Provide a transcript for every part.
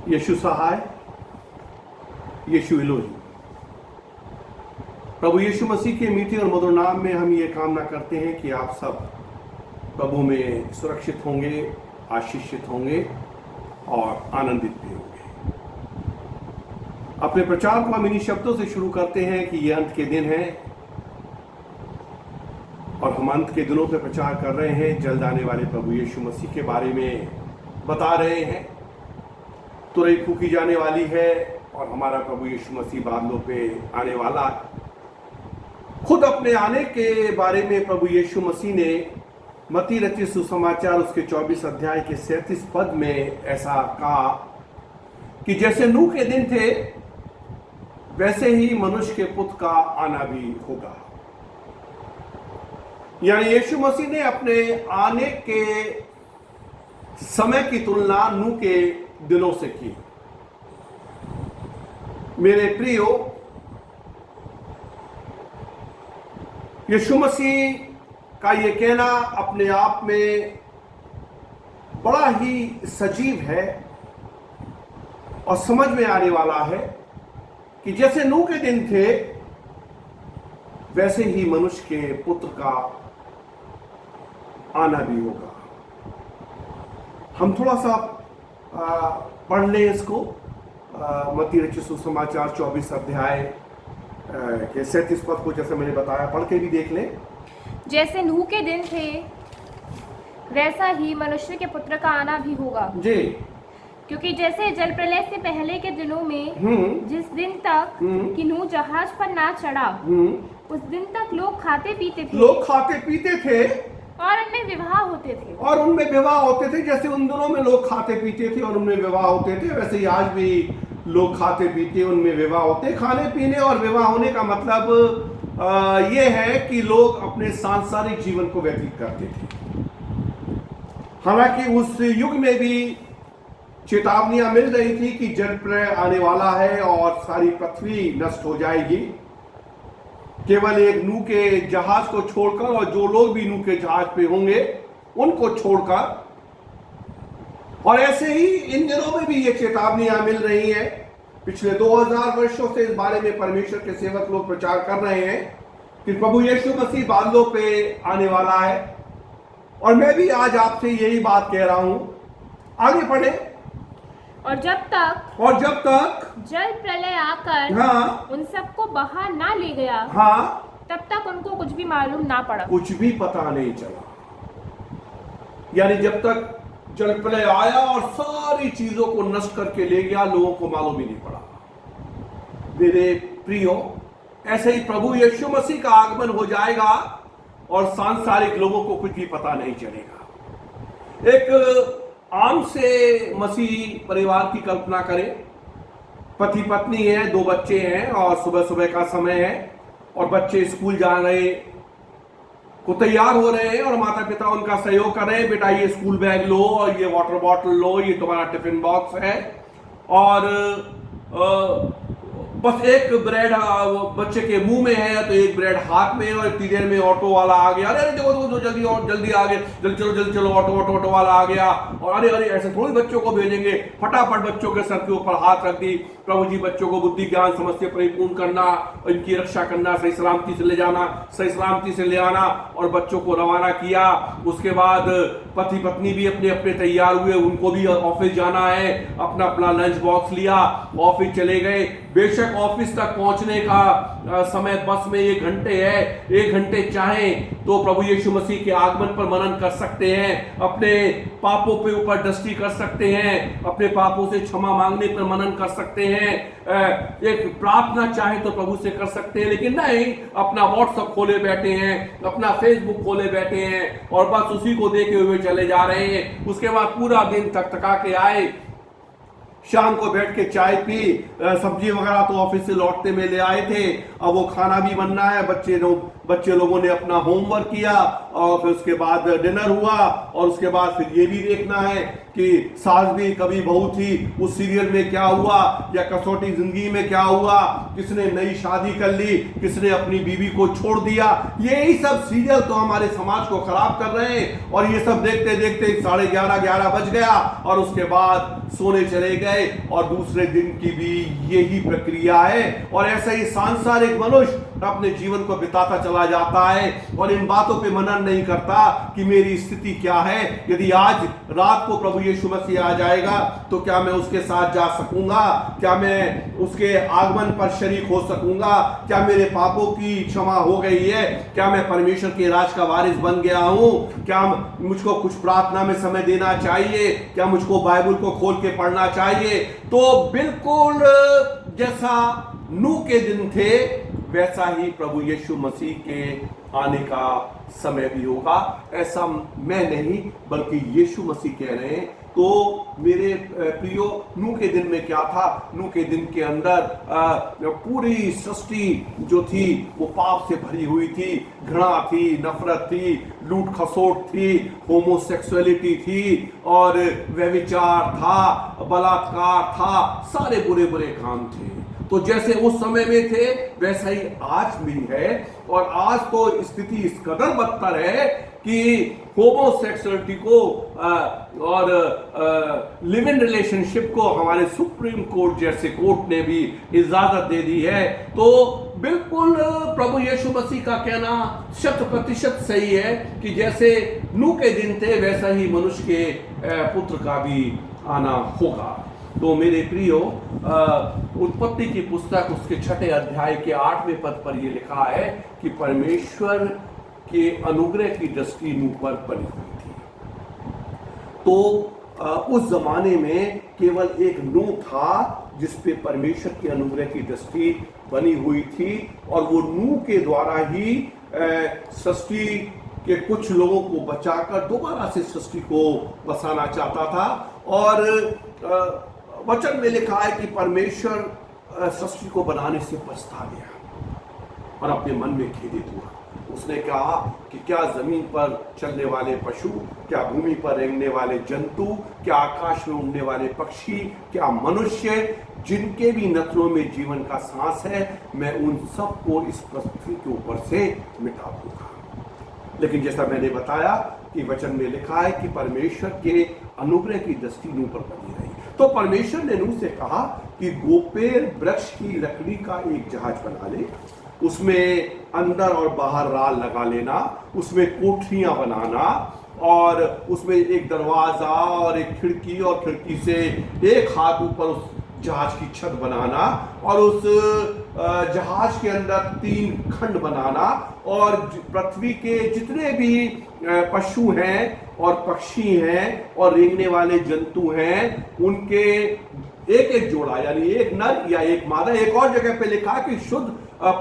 यीशु सहाय, यीशु इलोही। प्रभु यीशु मसीह के मीठे और मधुर नाम में हम ये कामना करते हैं कि आप सब प्रभु में सुरक्षित होंगे, आशीषित होंगे और आनंदित भी होंगे। अपने प्रचार को हम इन्हीं शब्दों से शुरू करते हैं कि ये अंत के दिन हैं और हम अंत के दिनों पर प्रचार कर रहे हैं। जल्द आने वाले प्रभु यीशु मसीह के बारे में बता रहे हैं। तुरई फूकी जाने वाली है और हमारा प्रभु यीशु मसीह बादलों पे आने वाला है। खुद अपने आने के बारे में प्रभु यीशु मसीह ने मत्ती रचित सुसमाचार उसके 24 अध्याय के 37 पद में ऐसा कहा कि जैसे नूह के दिन थे वैसे ही मनुष्य के पुत्र का आना भी होगा। यानी यीशु मसीह ने अपने आने के समय की तुलना नूह के दिनों से की। मेरे प्रियो, यीशु मसीह का यह कहना अपने आप में बड़ा ही सजीव है और समझ में आने वाला है कि जैसे नूह के दिन थे वैसे ही मनुष्य के पुत्र का आना भी होगा। हम थोड़ा सा पढ़ लें इसको। मत्ती रचित सुसमाचार 24 अध्याय के 37 पद को जैसे मैंने बताया पढ़ के भी देख लें। जैसे नूह के दिन थे वैसा ही मनुष्य के पुत्र का आना भी होगा जी। क्योंकि जैसे जल प्रलय से पहले के दिनों में जिस दिन तक कि नूह जहाज पर ना चढ़ा उस दिन तक लोग खाते पीते थे और उनमें विवाह होते थे। जैसे उन दिनों में लोग खाते पीते थे और उनमें विवाह होते थे, वैसे ही आज भी लोग खाते पीते उनमें विवाह होते। खाने पीने और विवाह होने का मतलब ये है कि लोग अपने सांसारिक जीवन को व्यतीत करते थे। हालांकि उस युग में भी चेतावनियां मिल रही थी कि जल प्रलय आने वाला है और सारी पृथ्वी नष्ट हो जाएगी। केवल एक नूह के जहाज को छोड़कर और जो लोग भी नूह के जहाज पे होंगे उनको छोड़कर। और ऐसे ही इन दिनों में भी ये चेतावनियां मिल रही हैं। पिछले 2000 वर्षों से इस बारे में परमेश्वर के सेवक लोग प्रचार कर रहे हैं कि प्रभु यीशु मसीह बादलों पे आने वाला है। और मैं भी आज आपसे यही बात कह रहा हूं। आगे पढ़े। और जब तक जल प्रलय आकर उन सबको बहा ना ले गया तब तक उनको कुछ भी मालूम ना पड़ा, कुछ भी पता नहीं चला। यानी जब तक जल प्रलय आया और सारी चीजों को नष्ट करके ले गया, लोगों को मालूम ही नहीं पड़ा। मेरे प्रियो, ऐसे ही प्रभु यीशु मसीह का आगमन हो जाएगा और सांसारिक लोगों को कुछ भी पता नहीं चलेगा। एक आम से मसीह परिवार की कल्पना करें। पति पत्नी है, 2 बच्चे हैं और सुबह सुबह का समय है और बच्चे स्कूल जा रहे को तैयार हो रहे हैं और माता पिता उनका सहयोग कर रहे हैं। बेटा ये स्कूल बैग लो और ये वाटर बॉटल लो, ये तुम्हारा टिफिन बॉक्स है। और बस एक ब्रेड बच्चे के मुंह में है तो एक ब्रेड हाथ में और इतनी देर में ऑटो वाला आ गया। अरे देखो जल्दी आ गए, जल्दी चलो ऑटो वाला आ गया। और अरे ऐसे थोड़ी बच्चों को भेजेंगे। फटाफट बच्चों के सर के ऊपर हाथ रख दी। प्रभु जी बच्चों को बुद्धि ज्ञान समझ से परिपूर्ण करना, इनकी रक्षा करना, सही सलामती से ले जाना, सही सलामती से ले आना और बच्चों को रवाना किया। उसके बाद पति पत्नी भी अपने अपने तैयार हुए, उनको भी ऑफिस जाना है। अपना लंच बॉक्स लिया, ऑफिस चले गए। बेशक ऑफिस तक पहुंचने का समय बस में 1 घंटे है। 1 घंटे चाहें तो प्रभु यीशु मसीह के आगमन पर मनन कर सकते हैं, अपने पापों पे ऊपर दृष्टि कर सकते हैं, अपने पापों से क्षमा मांगने पर मनन कर सकते हैं। एक प्रार्थना चाहे तो प्रभु से कर सकते हैं। लेकिन नहीं, अपना व्हाट्सएप खोले बैठे हैं, अपना फेसबुक खोले बैठे हैं और बस उसी को देखे हुए चले जा रहे हैं। उसके बाद पूरा दिन थका के आए, शाम को बैठ के चाय पी, सब्जी वगैरह तो ऑफिस से लौटते में ले आए थे। अब वो खाना भी बनना है, बच्चे लोग बच्चे लोगों ने अपना होमवर्क किया और फिर उसके बाद डिनर हुआ और उसके बाद फिर ये भी देखना है कि सास भी कभी बहू थी, उस सीरियल में क्या हुआ, या कसौटी जिंदगी में क्या हुआ, किसने नई शादी कर ली, किसने अपनी बीवी को छोड़ दिया। यही सब सीरियल तो हमारे समाज को खराब कर रहे हैं और ये सब देखते देखते 11:30 बज गया और उसके बाद सोने चले गए और दूसरे दिन की भी यही प्रक्रिया है। और ऐसा ही सांसारिक मनुष्य अपने जीवन को बिताता चला जाता है और इन बातों पे मनन नहीं करता कि मेरी स्थिति क्या है। यदि आज रात को प्रभु यीशु मसीह आ जाएगा तो क्या मैं उसके साथ जा सकूंगा? क्या मैं उसके आगमन पर शरीक हो सकूंगा? क्या मेरे पापों की क्षमा हो गई है? क्या मैं परमेश्वर के राज का वारिस बन गया हूं? क्या मुझको कुछ प्रार्थना में समय देना चाहिए? क्या मुझको बाइबल को खोल के पढ़ना चाहिए? तो बिल्कुल जैसा नूह के दिन थे वैसा ही प्रभु यीशु मसीह के आने का समय भी होगा। ऐसा मैं नहीं बल्कि यीशु मसीह कह रहे हैं। तो मेरे प्रियो, नूह के दिन में क्या था? नूह के दिन के अंदर पूरी सृष्टि जो थी वो पाप से भरी हुई थी, घृणा थी, नफरत थी, लूट खसोट थी, होमोसेक्सुअलिटी थी और व्यभिचार था, बलात्कार था, सारे बुरे बुरे काम थे। तो जैसे उस समय में थे वैसा ही आज भी है। और आज तो स्थिति इस कदर बदतर है कि होमोसेक्सुअलिटी को और लिव इन रिलेशनशिप को हमारे सुप्रीम कोर्ट जैसे कोर्ट ने भी इजाजत दे दी है। तो बिल्कुल प्रभु यीशु मसीह का कहना 100% सही है कि जैसे नूह के दिन थे वैसा ही मनुष्य के पुत्र का भी आना होगा। तो मेरे प्रियो, उत्पत्ति की पुस्तक उसके 6 अध्याय के 8वें पद पर यह लिखा है कि परमेश्वर के अनुग्रह की दृष्टि नूह पर पड़ी हुई थी। तो उस जमाने में केवल एक नूह था जिस पे परमेश्वर के अनुग्रह की दृष्टि बनी हुई थी और वो नूह के द्वारा ही सृष्टि के कुछ लोगों को बचाकर दोबारा से सृष्टि को बसाना चाहता था। और वचन में लिखा है कि परमेश्वर सृष्टि को बनाने से पछता गया और अपने मन में खेदित हुआ। उसने कहा कि क्या जमीन पर चलने वाले पशु, क्या भूमि पर रेंगने वाले जंतु, क्या आकाश में उड़ने वाले पक्षी, क्या मनुष्य जिनके भी नथनों में जीवन का सांस है, मैं उन सब को इस पृथ्वी के ऊपर से मिटा दूंगा। लेकिन जैसा मैंने बताया कि वचन में लिखा है कि परमेश्वर के अनुग्रह की दृष्टि नूह पर बनी रही। तो परमेश्वर ने नूह से कहा कि गोपेर वृक्ष की लकड़ी का एक जहाज बना ले, उसमें अंदर और बाहर राल लगा लेना, उसमें कोठरियां बनाना और उसमें एक दरवाजा और एक खिड़की और खिड़की से एक हाथ ऊपर उस जहाज की छत बनाना और उस जहाज के अंदर 3 खंड बनाना और पृथ्वी के जितने भी पशु हैं और पक्षी हैं और रेंगने वाले जंतु हैं उनके एक एक जोड़ा, यानी एक नर या एक मादा। एक और जगह पे लिखा कि शुद्ध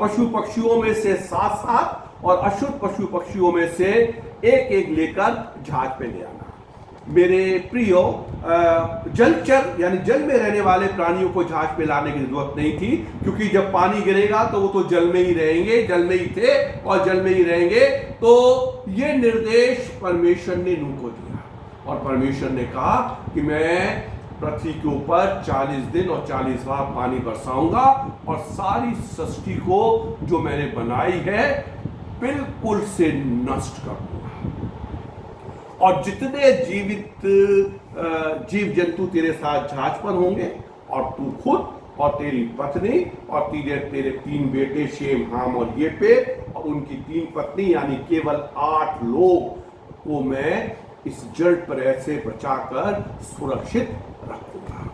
पशु पक्षियों में से 7 और अशुद्ध पशु पक्षियों में से एक एक लेकर जहाज पे ले आना। मेरे प्रियो, जलचर यानी जल में रहने वाले प्राणियों को जहाज पे लाने की जरूरत नहीं थी, क्योंकि जब पानी गिरेगा तो वो तो जल में ही रहेंगे, जल में ही थे और जल में ही रहेंगे। तो ये निर्देश परमेश्वर ने नूह को दिया और परमेश्वर ने कहा कि मैं पृथ्वी के ऊपर 40 दिन और 40 रात पानी बरसाऊंगा और सारी सृष्टि को जो मैंने बनाई है बिल्कुल से नष्ट कर दूंगा और जितने जीवित जीव जंतु तेरे साथ जहाज पर होंगे और तू खुद और तेरी पत्नी और तेरे 3 बेटे शेम, हाम और येपेत और उनकी 3 पत्नी, यानी केवल 8 लोग को मैं इस जल प्रलय से बचाकर सुरक्षित रखूंगा।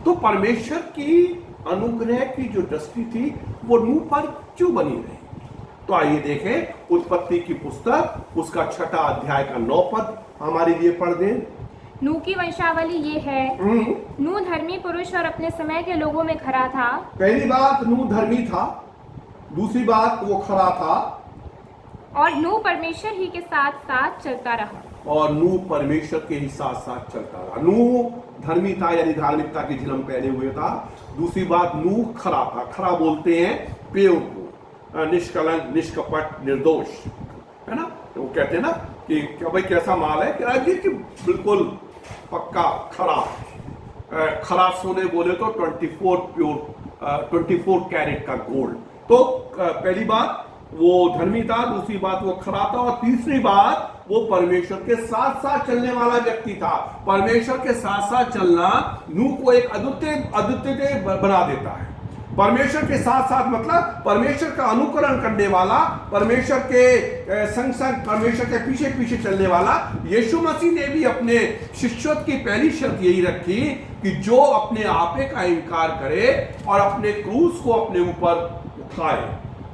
तो परमेश्वर की अनुग्रह की जो दृष्टि थी वो नूह पर क्यों बनी रही? तो आइए देखें उत्पत्ति की पुस्तक उसका 6 अध्याय का 9 पद हमारे लिए पढ़ दें। नूह की वंशावली ये है। नूह धर्मी पुरुष और अपने समय के लोगों में खरा था। पहली बात, नूह धर्मी था। दूसरी बात, वो खरा था। और नूह परमेश्वर ही के साथ साथ चलता रहा। और नूह परमेश्वर के ही साथ साथ चलता रहा। नूह धर्मी था, यानी धार्मिकता की झिलम पहने हुए था। दूसरी बात, नूह खरा था। खरा बोलते हैं पेड़ को, निष्कलंक, निष्कपट, निर्दोष, है ना। तो वो कहते हैं ना कि क्या भाई कैसा माल है, कह रहा कि बिल्कुल पक्का खरा सोने बोले तो 24 कैरेट का गोल्ड। तो पहली बात वो धर्मी था, दूसरी बात वो खरा था, और तीसरी बात वो परमेश्वर के साथ साथ चलने वाला व्यक्ति था। परमेश्वर के साथ साथ चलना नूह को एक अद्वितीय बना देता है। परमेश्वर के साथ साथ मतलब परमेश्वर का अनुकरण करने वाला, परमेश्वर के संग संग परमेश्वर के पीछे पीछे चलने वाला। यीशु मसीह ने भी अपने शिष्यों की पहली शर्त यही रखी कि जो अपने आपे का इनकार करे और अपने क्रूस को अपने ऊपर उठाए,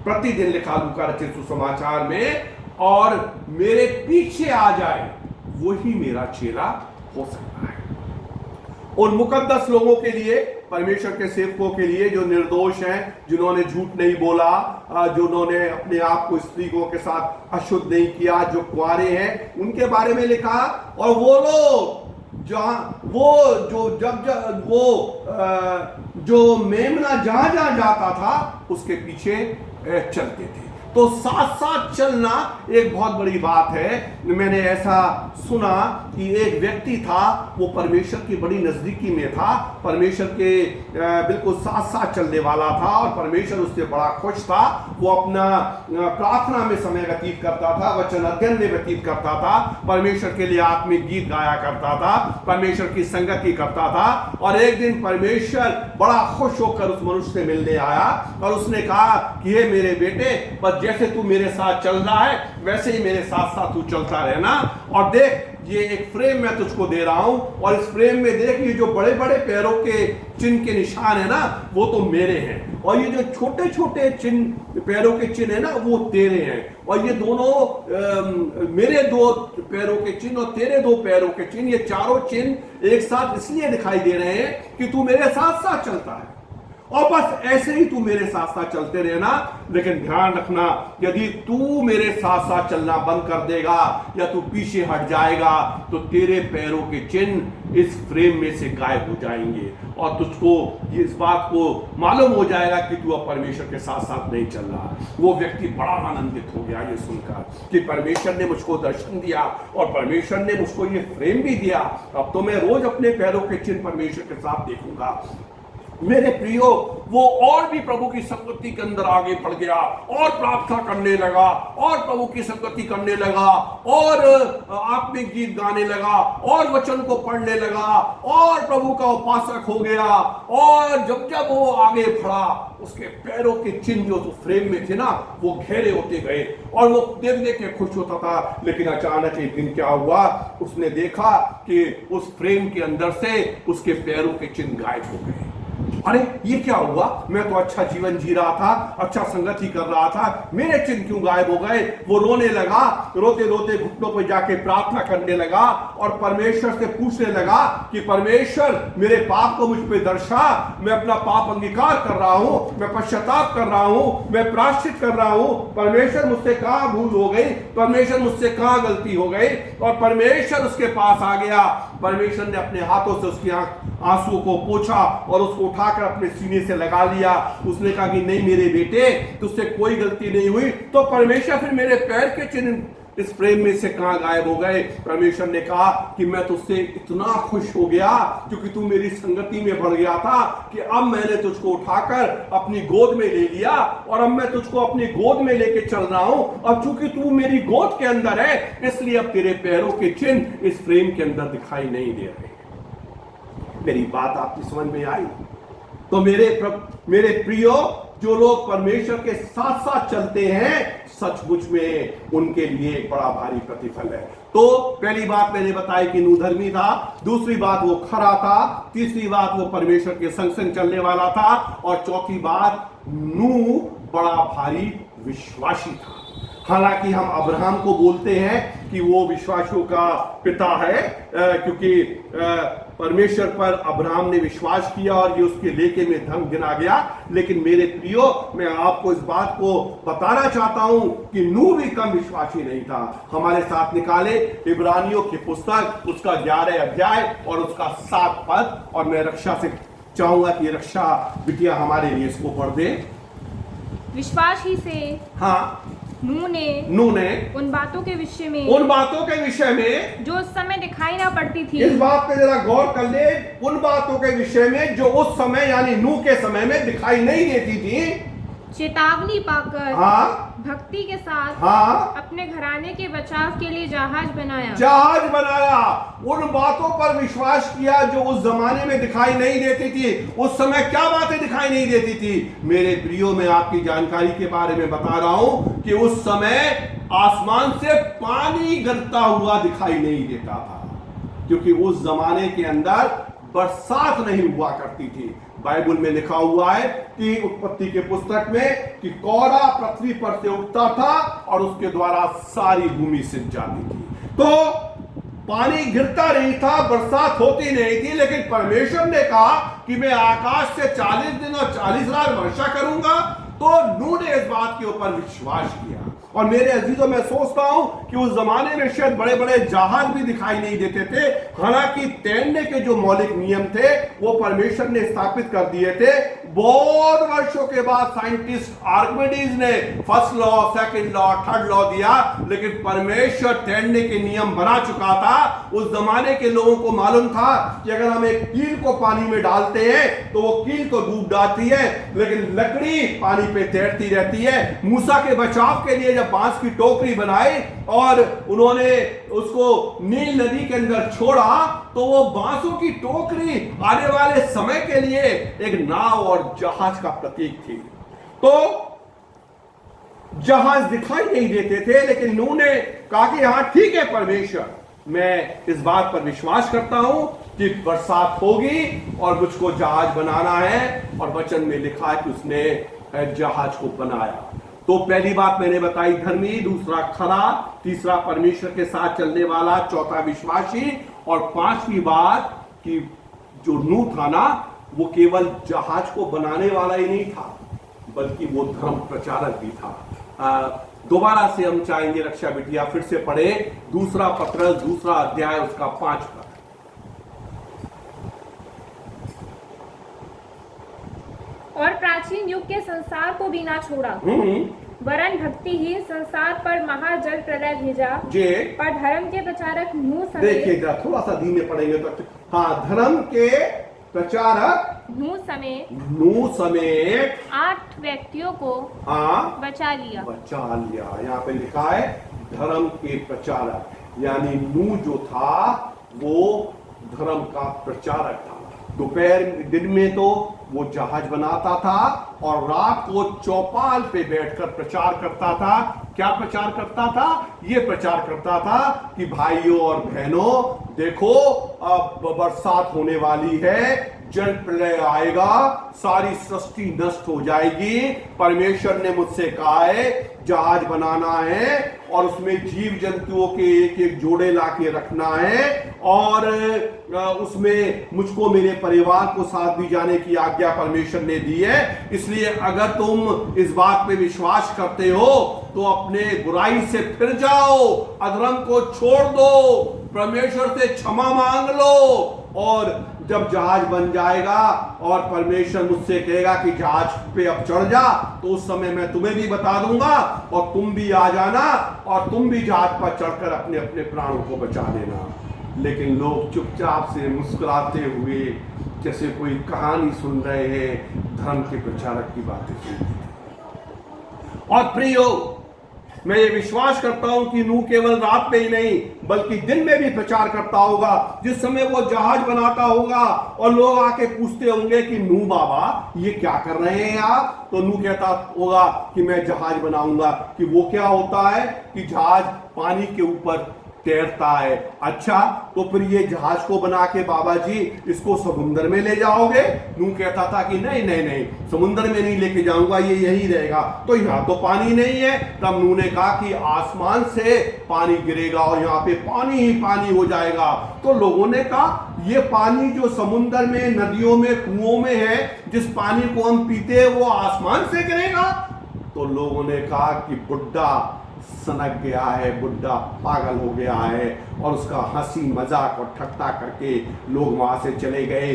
प्रतिदिन लिखा लूका रचित सुसमाचार में, और मेरे पीछे आ जाए, वही मेरा चेला हो सकता है। उन मुकद्दस लोगों के लिए, परमेश्वर के सेवकों के लिए जो निर्दोष हैं, जिन्होंने झूठ नहीं बोला, जिन्होंने अपने आप को स्त्रियों के साथ अशुद्ध नहीं किया, जो कुंवारे हैं, उनके बारे में लिखा। और वो लोग जो मेमना जहां जहां जाता था उसके पीछे चलते थे। तो साथ साथ चलना एक बहुत बड़ी बात है। मैंने ऐसा सुना कि एक व्यक्ति था, वो परमेश्वर की बड़ी नजदीकी में था, परमेश्वर के बिल्कुल साथ साथ चलने वाला था, और परमेश्वर उससे बड़ा खुश था। वो अपना प्रार्थना में समय व्यतीत करता था, वचन अध्ययन में व्यतीत करता था, परमेश्वर के लिए आत्मिक गीत गाया करता था, परमेश्वर की संगति करता था। और एक दिन परमेश्वर बड़ा खुश होकर उस मनुष्य से मिलने आया और उसने कहा कि हे मेरे बेटे, बस जैसे तू मेरे साथ चल रहा है वैसे ही मेरे साथ साथ तू चलता रहना। और देख, ये एक फ्रेम मैं तुझको दे रहा हूं, और इस फ्रेम में देख, ये जो बड़े बड़े पैरों के चिन्ह के निशान है ना, वो तो मेरे हैं, और ये जो छोटे छोटे चिन्ह, पैरों के चिन्ह है ना, वो तेरे हैं। और ये दोनों मेरे 2 पैरों के चिन्ह और तेरे 2 पैरों के चिन्ह, ये चारों चिन्ह एक साथ इसलिए दिखाई दे रहे हैं कि तू मेरे साथ साथ चलता है, और बस ऐसे ही तू मेरे साथ साथ चलते रहना। लेकिन ध्यान रखना, यदि तू मेरे साथ साथ चलना बंद कर देगा या तू पीछे हट जाएगा, तो तेरे पैरों के चिन्ह इस फ्रेम में से गायब हो जाएंगे, और तुझको इस बात को मालूम हो जाएगा कि तू अब परमेश्वर के साथ साथ नहीं चल रहा। वो व्यक्ति बड़ा आनंदित हो गया ये सुनकर कि परमेश्वर ने मुझको दर्शन दिया और परमेश्वर ने मुझको ये फ्रेम भी दिया। अब तो मैं रोज अपने पैरों के चिन्ह परमेश्वर के साथ देखूंगा। मेरे प्रियो, वो और भी प्रभु की संगति के अंदर आगे बढ़ गया, और प्रार्थना करने लगा, और प्रभु की संगति करने लगा, और आत्मिक गीत गाने लगा, और वचन को पढ़ने लगा, और प्रभु का उपासक हो गया। और जब वो आगे बढ़ा, उसके पैरों के चिन्ह जो फ्रेम में थे ना, वो गहरे होते गए, और वो देख देख के खुश होता था। लेकिन अचानक एक दिन क्या हुआ, उसने देखा कि उस फ्रेम के अंदर से उसके पैरों के चिन्ह गायब हो गए। अरे ये क्या हुआ, मैं तो अच्छा जीवन जी रहा था, अच्छा संगति कर रहा था, मेरे चिन्ह क्यों गायब हो गए। वो रोने लगा, रोते रोते घुटनों पर जाके प्रार्थना करने लगा, और परमेश्वर से पूछने लगा कि परमेश्वर, मेरे पाप को मुझ पे दर्शा, मैं अपना पाप अंगीकार कर रहा हूं, मैं पश्चाताप कर रहा हूं, मैं प्रायश्चित कर रहा हूं। परमेश्वर, मुझसे कहां भूल हो गई, परमेश्वर मुझसे कहां गलती हो गई। और परमेश्वर उसके पास आ गया, परमेश्वर ने अपने हाथों से उसकी आंसुओं को पोंछा और उसको उठाकर अपने सीने से लगा लिया। उसने कहा कि नहीं मेरे बेटे, तुझसे कोई गलती नहीं हुई। तो परमेश्वर, फिर मेरे पैर के चिन्ह इस फ्रेम में से कहां गायब हो गए। परमेश्वर ने कहा कि मैं तुझसे इतना खुश हो गया क्योंकि तू मेरी संगति में बढ़ गया था कि अब मैंने तुझको उठाकर अपनी गोद में ले लिया, और अब मैं तुझको अपनी गोद में लेके चल रहा हूं। अब चूंकि तू मेरी गोद के अंदर है, इसलिए अब तेरे पैरों के चिन्ह इस फ्रेम के अंदर दिखाई नहीं दे रहे। मेरी बात आपकी समझ में आई? तो मेरे प्रियो, जो लोग परमेश्वर के साथ साथ चलते हैं, सचमुच में उनके लिए एक बड़ा भारी प्रतिफल है। तो पहली बात मैंने बताई कि नूह धर्मी था, दूसरी बात वो खरा था, तीसरी बात वो परमेश्वर के संग संग चलने वाला था, और चौथी बात नूह बड़ा भारी विश्वासी था। हालांकि हम अब्राहम को बोलते हैं कि वो विश्वासियों का पिता है, क्योंकि परमेश्वर पर अब्राहम ने विश्वास किया और ये उसके लेखे में धर्म गिना गया। लेकिन मेरे प्रियो, मैं आपको इस बात को बताना चाहता हूं कि नूह भी कम विश्वासी नहीं था। हमारे साथ निकाले इब्रानियों की पुस्तक, उसका 11 अध्याय और उसका 7 पद, और मैं रक्षा से चाहूंगा कि रक्षा बिटिया हमारे लिए इसको पढ़ दे। विश्वास ही से हाँ, नूह ने उन बातों के विषय में उन बातों के विषय में जो उस समय दिखाई ना पड़ती थी, इस बात पे जरा गौर कर ले, उन बातों के विषय में जो उस समय यानी नूह के समय में दिखाई नहीं देती थी, चेतावनी पाकर हाँ, भक्ति के साथ हाँ, अपने घराने के बचाव के लिए जहाज बनाया। जहाज बनाया। उन बातों पर विश्वास किया जो उस जमाने में दिखाई नहीं देती थी। उस समय क्या बातें दिखाई नहीं देती थी? मेरे प्रियो, मैं आपकी जानकारी के बारे में बता रहा हूं कि उस समय आसमान से पानी गिरता हुआ दिखाई नहीं देता था, क्योंकि उस जमाने के अंदर बरसात नहीं हुआ करती थी। बाइबल में लिखा हुआ है कि उत्पत्ति के पुस्तक में कि कोरा पृथ्वी पर से उठता था और उसके द्वारा सारी भूमि सिंच जाती थी। तो पानी गिरता नहीं था, बरसात होती नहीं थी, लेकिन परमेश्वर ने कहा कि मैं आकाश से 40 दिन और 40 रात वर्षा करूंगा। तो नूह ने इस बात के ऊपर विश्वास किया। और मेरे अजीजों, मैं सोचता हूं कि उस जमाने में शायद बड़े बड़े जहाज भी दिखाई नहीं देते थे। हालांकि तैरने के जो मौलिक नियम थे वो परमेश्वर ने स्थापित कर दिए थे। बहुत वर्षों के बाद साइंटिस्ट आर्किमिडीज ने first law, second law, third law दिया, लेकिन परमेश्वर तैरने के नियम बना चुका था। उस जमाने के लोगों को मालूम था कि अगर हम एक कील को पानी में डालते हैं तो वो कील तो डूब जाती है, लेकिन लकड़ी पानी पे तैरती रहती है। मूसा के बचाव के लिए जब बांस की टोकरी बनाई और उन्होंने उसको नील नदी के अंदर छोड़ा, तो वो बांसों की टोकरी आने वाले समय के लिए एक नाव और जहाज का प्रतीक थी। तो जहाज दिखाई नहीं देते थे, लेकिन नूह ने कहा कि हां ठीक है परमेश्वर, मैं इस बात पर विश्वास करता हूं कि बरसात होगी और मुझको जहाज बनाना है। और वचन में लिखा है कि उसने जहाज को बनाया। तो पहली बात मैंने बताई धर्मी, दूसरा खरा, तीसरा परमेश्वर के साथ चलने वाला, चौथा विश्वासी, और पांचवी बात कि जो नूह था ना, वो केवल जहाज को बनाने वाला ही नहीं था, बल्कि वो धर्म प्रचारक भी था। दोबारा से हम चाहेंगे रक्षा बिटिया फिर से पढ़े दूसरा पत्रस, दूसरा अध्याय, उसका 5 पद। और प्राचीन युग के संसार को भी ना छोड़ा, वरन भक्तिहीन संसार पर महाजल प्रलय भेजा। पर धर्म के प्रचारक नूह समेत, देखिए जरा थोड़ा सा धीमे पढ़ेंगे तो, हाँ, धर्म के प्रचारक नूह समेत 8 व्यक्तियों को बचा लिया। यहाँ पे लिखा है धर्म के प्रचारक, यानी नूह जो था वो धर्म का प्रचारक था। दोपहर दिन में तो वो जहाज बनाता था और रात को चौपाल पे बैठकर प्रचार करता था। क्या प्रचार करता था? ये प्रचार करता था कि भाइयों और बहनों, देखो अब बरसात होने वाली है, जल प्रलय आएगा, सारी सृष्टि नष्ट हो जाएगी। परमेश्वर ने मुझसे कहा है जहाज बनाना है और उसमें जीव जंतुओं के एक एक जोड़े लाके रखना है, और उसमें मुझको मेरे परिवार को साथ भी जाने की आज्ञा परमेश्वर ने दी है। इसलिए अगर तुम इस बात पे विश्वास करते हो तो अपने बुराई से फिर जाओ, अधर्म को छोड़ दो, परमेश्वर से क्षमा मांग लो, और जब जहाज बन जाएगा और परमेश्वर मुझसे कहेगा कि जहाज पे अब चढ़ जा, तो उस समय मैं तुम्हें भी बता दूंगा और तुम भी आ जाना और तुम भी जहाज पर चढ़कर अपने अपने प्राणों को बचा लेना। लेकिन लोग चुपचाप से मुस्कुराते हुए जैसे कोई कहानी सुन रहे हैं, धर्म के प्रचारक की बातें सुनते हैं। और प्रियो, मैं ये विश्वास करता हूं कि नूह केवल रात में ही नहीं बल्कि दिन में भी प्रचार करता होगा। जिस समय वो जहाज बनाता होगा और लोग आके पूछते होंगे कि नूह बाबा ये क्या कर रहे हैं आप, तो नूह कहता होगा कि मैं जहाज बनाऊंगा। कि वो क्या होता है कि जहाज पानी के ऊपर तैरता है। अच्छा, तो फिर ये जहाज को बना के बाबा जी इसको समुद्र में ले जाओगे? नूह कहता था कि नहीं नहीं नहीं, समुद्र में नहीं लेके जाऊंगा, ये यही रहेगा। तो यहाँ तो पानी नहीं है। तब नूह ने कहा कि आसमान से पानी गिरेगा और यहाँ पे पानी ही पानी हो जाएगा। तो लोगों ने कहा ये पानी जो समुद्र में, नदियों में, कुओं में है, जिस पानी को हम पीते हैं वो आसमान से गिरेगा? तो लोगों ने कहा कि बुड्ढा सनक गया है, बुड्ढा पागल हो गया है, और उसका हंसी मजाक और ठट्टा करके लोग वहां से चले गए।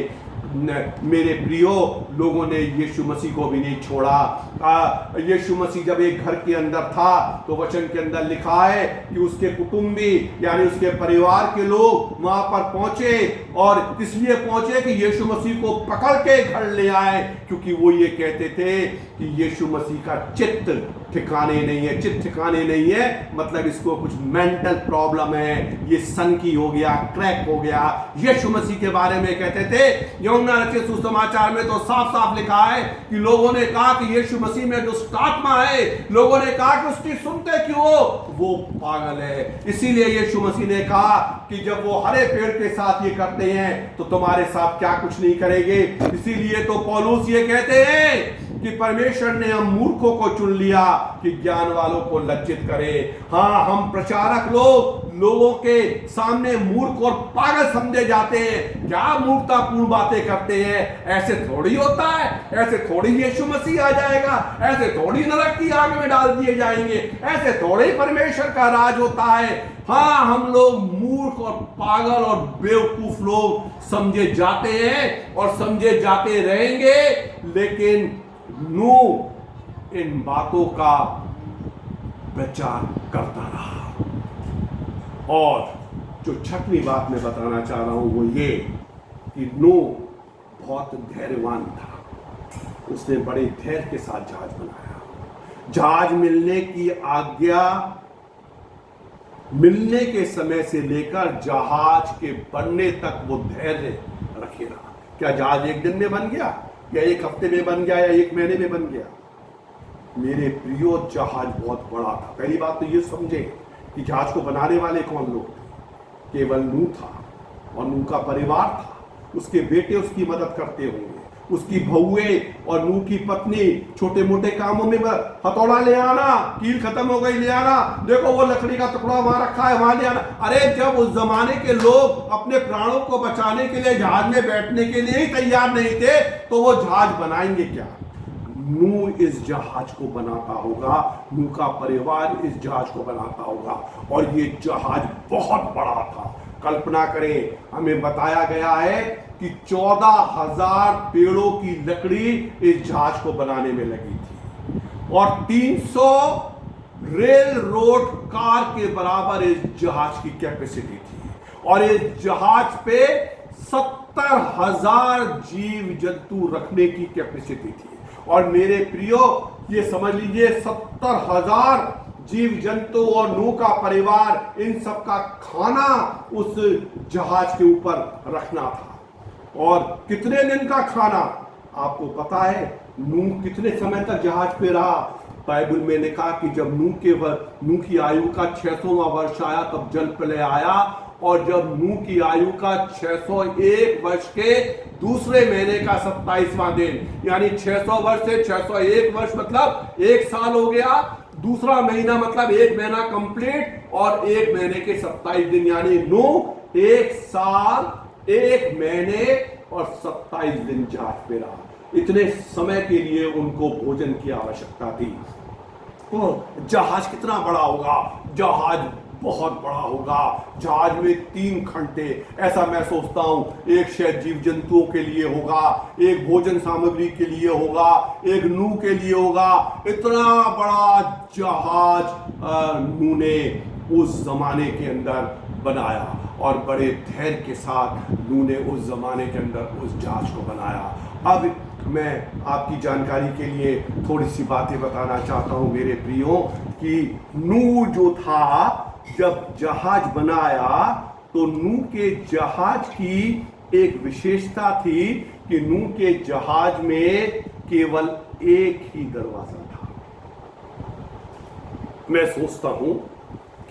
मेरे प्रियो, लोगों ने यीशु मसीह को भी नहीं छोड़ा। यीशु मसीह जब एक घर के अंदर था तो वचन के अंदर लिखा है कि उसके कुटुंबी यानी उसके परिवार के लोग वहां पर पहुंचे, और इसलिए पहुंचे कि यीशु मसीह को पकड़ के घर ले आए, क्योंकि वो ये कहते थे कि यीशु मसीह का चित्त ठिकाने नहीं है। चित्त ठिकाने नहीं है मतलब इसको कुछ मेंटल प्रॉब्लम है, ये सनकी हो गया, क्रैक हो गया। यीशु मसीह के बारे में कहते थे, यूहन्ना रचित सुसमाचार में तो साफ साफ लिखा है कि लोगों ने कहा कि यीशु मसीह में दुष्ट आत्मा है। लोगों ने कहा कि उसकी सुनते क्यों हो, वो पागल है। इसीलिए यीशु मसीह ने कहा कि जब वो हरे पेड़ के साथ ये करते हैं तो तुम्हारे साथ क्या कुछ नहीं करेंगे। इसीलिए तो पौलुस ये कहते हैं कि परमेश्वर ने हम मूर्खों को चुन लिया कि ज्ञान वालों को लज्जित करे। हाँ, हम प्रचारक लोगों के सामने मूर्ख और पागल समझे जाते हैं। क्या मूर्खतापूर्ण बातें करते हैं, ऐसे थोड़ी होता है, ऐसे थोड़ी यीशु मसीह आ जाएगा, ऐसे थोड़ी नरक की आग में डाल दिए जाएंगे, ऐसे थोड़े परमेश्वर का राज होता है। हाँ, हम लोग मूर्ख और पागल और बेवकूफ लोग समझे जाते हैं और समझे जाते रहेंगे, लेकिन नूह इन बातों का प्रचार करता रहा। और जो छठवीं बात मैं बताना चाह रहा हूं वो ये कि नूह बहुत धैर्यवान था। उसने बड़े धैर्य के साथ जहाज बनाया। जहाज मिलने की आज्ञा मिलने के समय से लेकर जहाज के बनने तक वो धैर्य रखे रहा। क्या जहाज एक दिन में बन गया, या एक हफ्ते में बन गया, या एक महीने में बन गया? मेरे प्रियो, जहाज बहुत बड़ा था। पहली बात तो ये समझे कि जहाज को बनाने वाले कौन लोग थे? केवल नूह था और नूह का परिवार था। उसके बेटे उसकी मदद करते होंगे, उसकी बहुएं और नूह की पत्नी छोटे मोटे कामों में हथौड़ा ले आना, कील खत्म हो गई ले आना, देखो वो लकड़ी का टुकड़ा वहां रखा है वहां ले आना। अरे जब उस जमाने के लोग अपने प्राणों को बचाने के लिए जहाज में बैठने के लिए ही तैयार नहीं थे तो वो जहाज बनाएंगे क्या? नूह इस जहाज को बनाता होगा, नूह का परिवार इस जहाज को बनाता होगा, और ये जहाज बहुत बड़ा था। कल्पना करें, हमें बताया गया है कि 14,000 पेड़ों की लकड़ी इस जहाज को बनाने में लगी थी, और 300 रेल रोड कार के बराबर इस जहाज की कैपेसिटी थी, और इस जहाज पे 70,000 जीव जंतु रखने की कैपेसिटी थी। और मेरे प्रियो, ये समझ लीजिए 70,000 जीव जंतु और नूह का परिवार, इन सब का खाना उस जहाज के ऊपर रखना था। और कितने दिन का खाना आपको पता है? नूह कितने समय तक जहाज पे रहा? बाइबल में लिखा कि जब नूह की आयु का 600वां वर्ष आया तब जल प्रलय आया, और जब नूह की आयु का 601 वर्ष के दूसरे महीने का 27वां दिन, यानी 600 वर्ष से 601 वर्ष मतलब 1 साल हो गया, दूसरा महीना मतलब 1 महीना कंप्लीट, और 1 महीने के 27 दिन, यानी नूह 1 साल 1 महीने और 27 दिन जहाज पे रहा। इतने समय के लिए उनको भोजन की आवश्यकता थी। तो जहाज कितना बड़ा होगा? जहाज बहुत बड़ा होगा। जहाज में 3 घंटे, ऐसा मैं सोचता हूं, एक शायद जीव जंतुओं के लिए होगा, एक भोजन सामग्री के लिए होगा, एक नूह के लिए होगा। इतना बड़ा जहाज नूह ने उस जमाने के अंदर बनाया, और बड़े धैर्य के साथ नूह ने उस जमाने के अंदर उस जहाज को बनाया। अब मैं आपकी जानकारी के लिए थोड़ी सी बातें बताना चाहता हूं मेरे प्रियो, कि नूह जो था, जब जहाज बनाया तो नूह के जहाज की एक विशेषता थी कि नूह के जहाज में केवल एक ही दरवाजा था। मैं सोचता हूं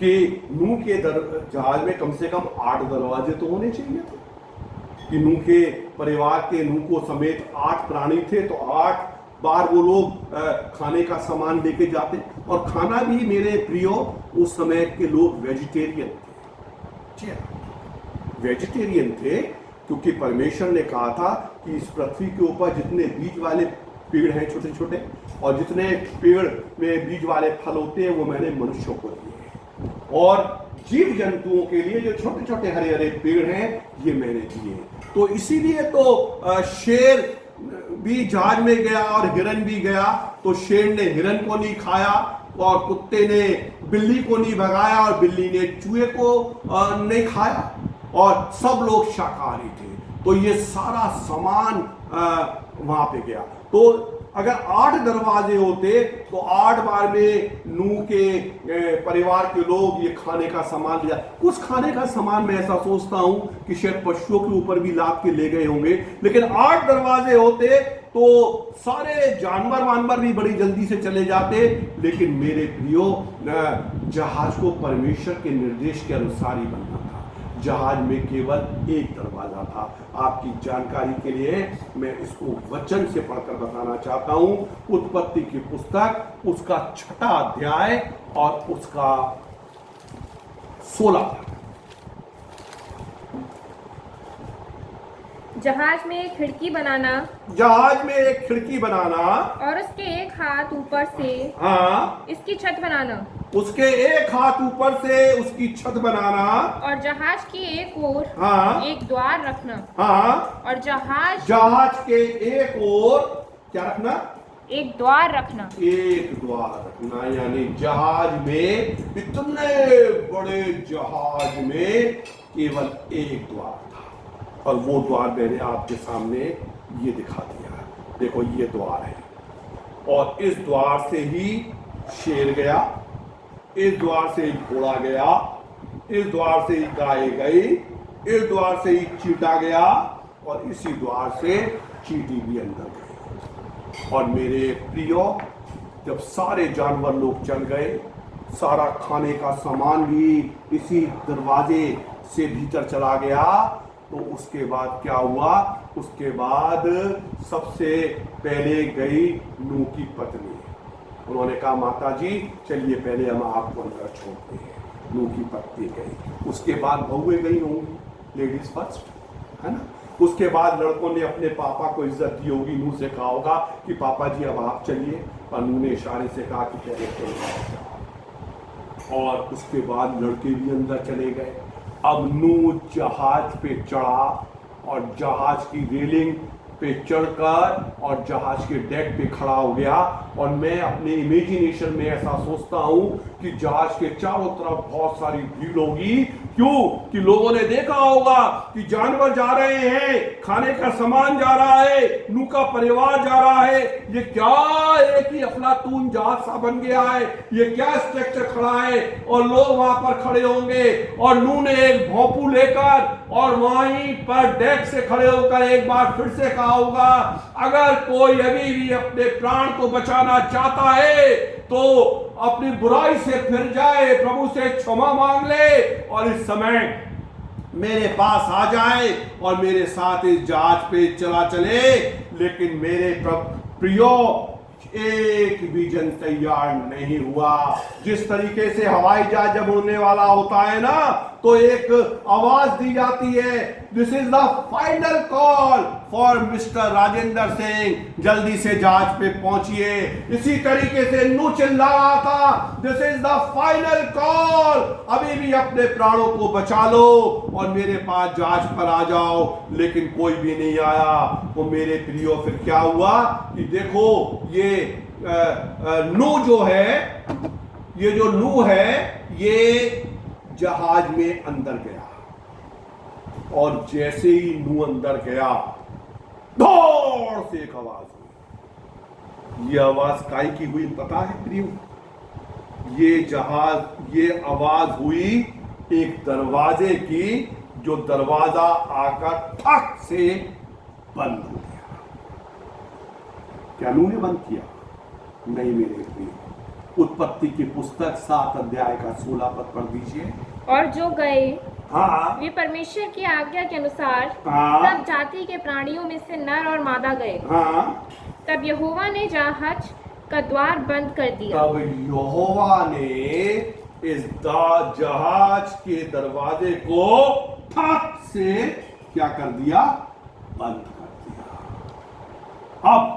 कि नूह के जहाज में कम से कम 8 दरवाजे तो होने चाहिए थे, कि नूह के परिवार के, नूह को समेत 8 प्राणी थे, तो 8 बार वो लोग खाने का सामान लेके जाते। और खाना भी मेरे प्रियो, उस समय के लोग वेजिटेरियन थे। वेजिटेरियन थे क्योंकि परमेश्वर ने कहा था कि इस पृथ्वी के ऊपर जितने बीज वाले पेड़ हैं छोटे छोटे, और जितने पेड़ में बीज वाले फल होते हैं, वो मैंने मनुष्यों को दिए। और जीव जंतुओं के लिए जो छोटे छोटे हरे हरे पेड़ हैं ये मैंने दिए। तो इसीलिए तो शेर भी जहाज में गया और हिरन भी गया, तो शेर ने हिरन को नहीं खाया और कुत्ते ने बिल्ली को नहीं भगाया और बिल्ली ने चूहे को नहीं खाया और सब लोग शाकाहारी थे। तो ये सारा सामान वहां पे गया। तो अगर 8 दरवाजे होते तो 8 बार में नूह के परिवार के लोग ये खाने का सामान लिया। कुछ खाने का सामान मैं ऐसा सोचता हूं कि शायद पशुओं के ऊपर भी लाद के ले गए होंगे, लेकिन 8 दरवाजे होते तो सारे जानवर वानवर भी बड़ी जल्दी से चले जाते। लेकिन मेरे प्रियो, जहाज को परमेश्वर के निर्देश के अनुसार ही बनना था। जहाज में केवल एक दरवाजा था। आपकी जानकारी के लिए मैं इसको वचन से पढ़कर बताना चाहता हूं। उत्पत्ति की पुस्तक उसका 6वां अध्याय और उसका 16। जहाज में एक खिड़की बनाना, जहाज में एक खिड़की बनाना और उसके एक हाथ ऊपर से इसकी छत बनाना, उसके एक हाथ ऊपर से उसकी छत बनाना और जहाज की एक ओर एक द्वार रखना। और जहाज के एक ओर क्या रखना? एक द्वार रखना। एक द्वार रखना, यानी जहाज में, इतने बड़े जहाज में केवल एक द्वार था और वो द्वार मैंने आपके सामने ये दिखा दिया। देखो ये द्वार है और इस द्वार से ही शेर गया, इस द्वार से ही घोड़ा गया, इस द्वार से ही गाय गई, इस द्वार से ही चींटा गया और इसी द्वार से चींटी भी अंदर गई। और मेरे प्रियो, जब सारे जानवर लोग चल गए, सारा खाने का सामान भी इसी दरवाजे से भीतर चला गया, तो उसके बाद क्या हुआ? उसके बाद सबसे पहले गई नूह की पत्नी। उन्होंने कहा माता जी चलिए पहले हम आपको अंदर छोड़ते हैं। नूह की पत्नी गई, उसके बाद बहुएं गई होंगी, लेडीज फर्स्ट, है ना। उसके बाद लड़कों ने अपने पापा को इज्जत दी होगी, नूह से कहा होगा कि पापा जी अब आप चलिए, और नूह ने इशारे से कहा कि पहले चलो। और उसके बाद लड़के भी अंदर चले गए। अब नूह जहाज पे चढ़ा और जहाज की रेलिंग पे चढ़कर और जहाज के डेक पे खड़ा हो गया। और मैं अपने इमेजिनेशन में ऐसा सोचता हूं कि जहाज के चारों तरफ बहुत सारी भीड़ होगी। क्यों? कि लोगों ने देखा होगा कि जानवर जा रहे हैं, खाने का सामान जा रहा है, नूह का परिवार जा रहा है। ये क्या एक ही अफलातून जहाज सा बन गया है, ये क्या स्ट्रक्चर खड़ा है। और लोग वहां पर खड़े होंगे और नूह ने एक भोंपू लेकर और वहीं पर डेक से खड़े होकर एक बार फिर से कहा होगा, अगर कोई अभी भी अपने प्राण को बचाना चाहता है तो अपनी बुराई से फिर जाए, प्रभु से क्षमा मांग ले और इस समय मेरे पास आ जाए और मेरे साथ इस जहाज पे चला चले। लेकिन मेरे प्रियो, एक भी जन तैयार नहीं हुआ। जिस तरीके से हवाई जहाज जब उड़ने वाला होता है ना, तो एक आवाज दी जाती है, this is the final call for mister Rajendra Singh, जल्दी से जहाज पे पहुंचिए। इसी तरीके से नूह चिल्ला रहा था, this is the final call, अभी भी अपने प्राणों को बचा लो और मेरे पास जहाज पर आ जाओ। लेकिन कोई भी नहीं आया। तो मेरे प्रियो फिर क्या हुआ कि देखो ये नूह जो है, ये जो नूह है, ये जहाज में अंदर गया और जैसे ही नूह अंदर गया, दौड़ से एक आवाज हुई। ये आवाज काय की हुई पता है प्रियो? ये आवाज हुई एक दरवाजे की, जो दरवाजा आकर ठक से बंद हो गया। क्या नूह ने बंद किया? नहीं मेरे प्रियो। उत्पत्ति की पुस्तक 7 अध्याय का 16 पद पढ़ दीजिए। और जो गए वे परमेश्वर की आज्ञा के अनुसार सब जाति के प्राणियों में से नर और मादा गए। तब यहोवा ने जहाज का द्वार बंद कर दिया। तब यहोवा ने इस जहाज के दरवाजे को ठक से क्या कर दिया? बंद कर दिया। अब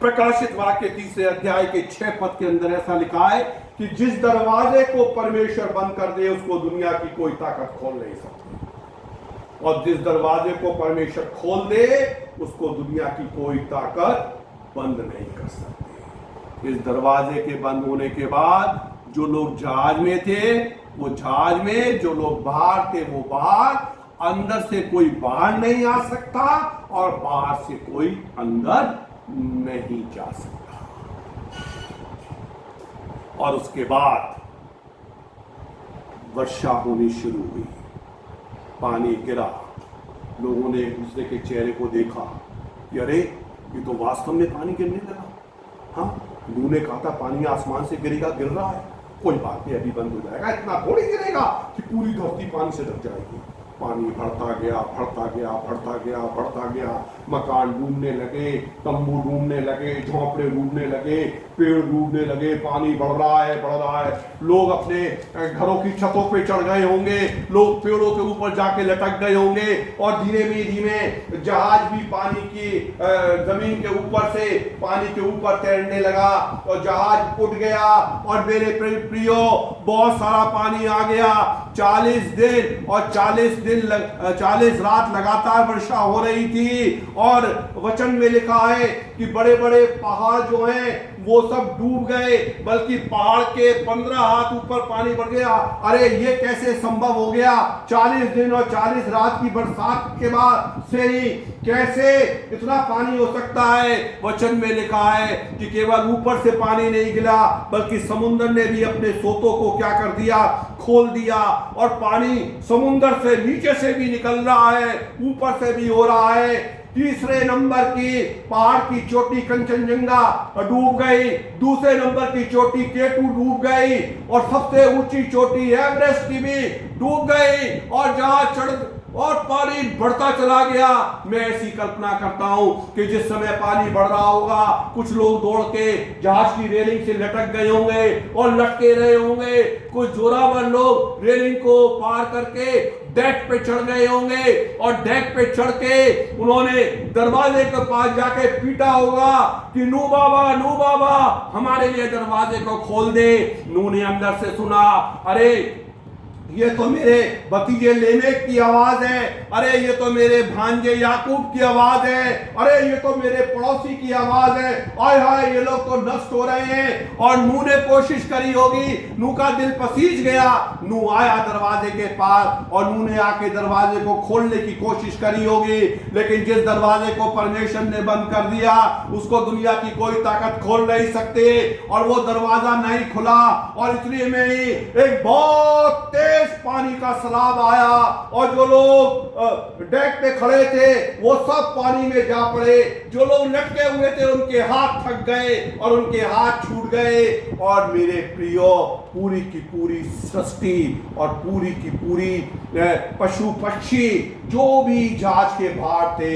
प्रकाशित वाक्य 3 अध्याय के 6 पद के अंदर ऐसा लिखा है कि कि जिस दरवाजे को परमेश्वर बंद कर दे उसको दुनिया की कोई ताकत खोल नहीं सकती, और जिस दरवाजे को परमेश्वर खोल दे उसको दुनिया की कोई ताकत बंद नहीं कर सकती। इस दरवाजे के बंद होने के बाद जो लोग जहाज में थे वो जहाज में, जो लोग बाहर थे वो बाहर, अंदर से कोई बाहर नहीं आ सकता और बाहर से कोई अंदर नहीं जा सकता। और उसके बाद वर्षा होनी शुरू हुई, पानी गिरा, लोगों ने एक दूसरे के चेहरे को देखा कि अरे ये तो वास्तव में पानी गिरने लगा। हाँ, नूह ने कहा था पानी आसमान से गिरेगा, गिर रहा है, कोई बात नहीं, अभी बंद हो जाएगा, इतना थोड़ी गिरेगा कि पूरी धरती पानी से ढक जाएगी। पानी बढ़ता गया, बढ़ता गया, बढ़ता गया, बढ़ता गया, मकान डूबने लगे, तंबू डूबने लगे, झोंपड़े डूबने लगे, पेड़ डूबने लगे, पानी बढ़ रहा है, बढ़ रहा है। लोग अपने घरों की छतों पे चढ़ गए होंगे, लोग पेड़ों के ऊपर जाके लटक गए होंगे, और धीरे धीमे जहाज भी पानी की जमीन के ऊपर से पानी के ऊपर तैरने लगा और जहाज उठ गया। और मेरे प्रियो, बहुत सारा पानी आ गया। 40 दिन और 40 रात लगातार वर्षा हो रही थी, और वचन में लिखा है कि बड़े बड़े पहाड़ जो हैं वो सब डूब गए, बल्कि पहाड़ के 15 हाथ ऊपर पानी बढ़ गया। अरे ये कैसे संभव हो गया? 40 दिन और 40 रात की बरसात के बाद से ही कैसे इतना पानी हो सकता है? वचन में लिखा है कि केवल ऊपर से पानी नहीं गिरा, बल्कि समुद्र ने भी अपने सोतों को क्या कर दिया? खोल दिया, और पानी समुद्र से नीचे से भी निकल रहा है, ऊपर से भी हो रहा है। तीसरे नंबर की पहाड़ की चोटी कंचनजंगा डूब गई, दूसरे नंबर की चोटी केटू डूब गई, और सबसे ऊंची चोटी एवरेस्ट की भी डूब गई, और जहां चढ़ और पानी बढ़ता चला गया। मैं ऐसी कल्पना करता हूं कि जिस समय पानी बढ़ रहा होगा, कुछ लोग दौड़ के जहाज की रेलिंग से लटक गए होंगे और लटके रहे होंगे, कुछ जोरावर लोग रेलिंग को पार करके डेक पे चढ़ गए होंगे, और डेक पे चढ़ के उन्होंने दरवाजे के पास जाके पीटा होगा कि नूह बाबा हमारे लिए दरवाजे को खोल दे। नूह ने अंदर से सुना, अरे ये तो मेरे भतीजे लेमेक की आवाज है, अरे ये तो मेरे भांजे याकूब की आवाज है, अरे ये तो मेरे पड़ोसी की आवाज है, आय हाय ये लोग तो नष्ट हो रहे हैं। और नूह ने कोशिश करी होगी, नूह का दिल पसीज गया। नूह आया दरवाजे के पास और नूह ने आके दरवाजे को खोलने की कोशिश करी होगी, लेकिन जिस दरवाजे को परमेश्वर ने बंद कर दिया उसको दुनिया की कोई ताकत खोल नहीं सकती, और वो दरवाजा नहीं खुला। और इसलिए में ही एक बहुत तेज पानी का सैलाब आया, और जो लोग डेक पे खड़े थे वो सब पानी में जा पड़े, जो लोग लटके हुए थे उनके हाथ थक गए और उनके हाथ छूट गए। और मेरे प्रियो, पूरी की पूरी सृष्टि और पूरी की पूरी पशु पक्षी जो भी जहाज के बाहर थे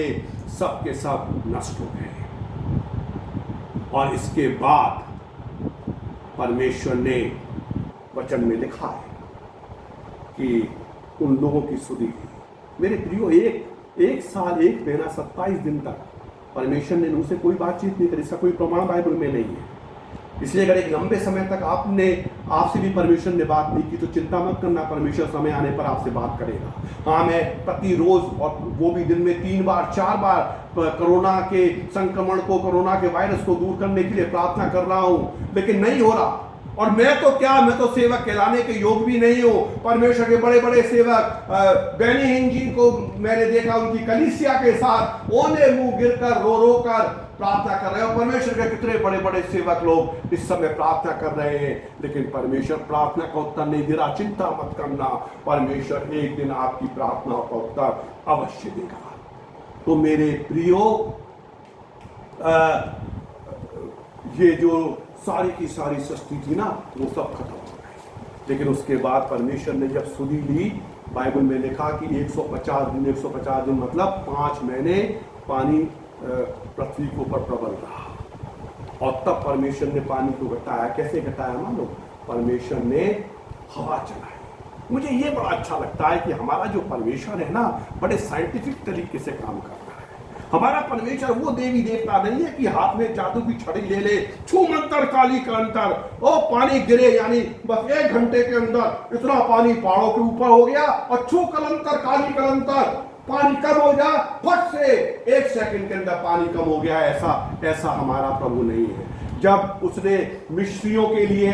सब के सब नष्ट हो गए। और इसके बाद परमेश्वर ने वचन में लिखा है कि उन लोगों की सुधी की। मेरे प्रियो, एक साल 1 महीना 27 दिन तक परमेश्वर ने उनसे कोई बातचीत नहीं करी। इसका कोई प्रमाण बाइबल में नहीं है। इसलिए अगर एक लंबे समय तक आपसे भी परमेश्वर ने बात नहीं की तो चिंता मत करना, परमेश्वर समय आने पर आपसे बात करेगा। हाँ, मैं प्रतिरोज, और वो भी दिन में 3 बार 4 बार कोरोना के संक्रमण को, कोरोना के वायरस को दूर करने के लिए प्रार्थना कर रहा हूं, लेकिन नहीं हो रहा। और मैं तो सेवक कहलाने के योग भी नहीं हूं। परमेश्वर के बड़े बड़े सेवक बेनी हिन जी को मैंने देखा, उनकी कलीसिया के साथ ओने मुंह गिरकर रो रो कर प्रार्थना कर रहे हैं। और परमेश्वर के कितने बड़े बड़े सेवक लोग इस समय प्रार्थना कर रहे हैं, लेकिन परमेश्वर प्रार्थना का उत्तर नहीं दे रहा। चिंता मत करना, परमेश्वर एक दिन आपकी प्रार्थना का उत्तर अवश्य देगा। तो मेरे प्रियो, ये जो सारी की सारी सृष्टि थी ना, वो सब खत्म हो गई। लेकिन उसके बाद परमेश्वर ने जब सुधी ली, बाइबल में लिखा कि 150 दिन मतलब 5 महीने पानी पृथ्वी के ऊपर प्रबल रहा। और तब परमेश्वर ने पानी को घटाया। कैसे घटाया मानो? परमेश्वर ने हवा चलाई। मुझे ये बड़ा अच्छा लगता है कि हमारा जो परमेश्वर है ना, बड़े साइंटिफिक तरीके से काम कर रहा है। हमारा परमेश्वर वो देवी देवता नहीं है कि हाथ में जादू की छड़ी ले ले, छू मंतर काली का अंतर, ओ पानी गिरे, यानी बस 1 घंटे के अंदर इतना पानी पहाड़ों के ऊपर हो गया और छू कलंतर काली कलंतर, पानी कम हो जा, फट से 1 सेकंड के अंदर पानी कम हो गया। ऐसा हमारा प्रभु नहीं है। जब उसने मिस्रियों के लिए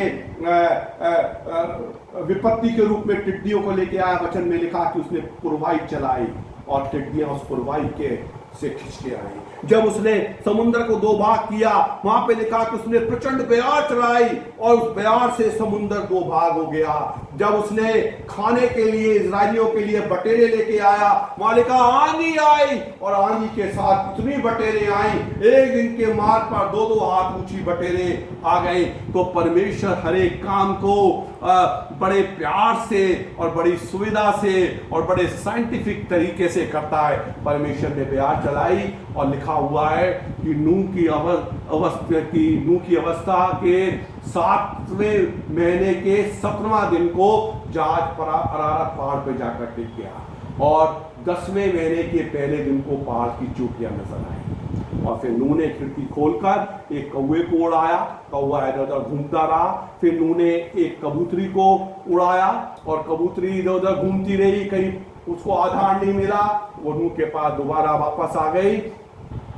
विपत्ति के रूप में टिड्डियों को लेके आया, वचन में लिखा कि उसने पुरवाई चलाई और टिड्डियां उस पुरवाई के से खिंच के आई। जब उसने समुद्र को 2 भाग किया, वहां पे लिखा कि उसने प्रचंड बयार चलाई और उस बयार से समुद्र 2 भाग हो गया। जब उसने खाने के लिए इजरायलियों के लिए बटेरे लेके आया, वहां लिखा आंधी आई और आंधी के साथ इतनी बटेरे आई, एक दिन के मार्ग पर 2-2 हाथ ऊंची बटेरे आ गई। तो परमेश्वर हर एक काम को बड़े प्यार से और बड़ी सुविधा से और बड़े साइंटिफिक तरीके से करता है। परमेश्वर ने बयार चलाई और लिखा हुआ है कि नूह की अवस्था के 7वें महीने के 17वां दिन को जहाज पर अरारत पहाड़ पे जाकर टिक गया और 10वें महीने के पहले दिन को पहाड़ की चोटियां नजर आई। और फिर नूह ने खिड़की खोलकर एक कौवे को उड़ाया, कौवा इधर उधर घूमता रहा। फिर नूह ने एक कबूतरी को उड़ाया और कबूतरी इधर उधर घूमती रही, कहीं उसको आधार नहीं मिला, वो नूह के पास दोबारा वापस आ गई।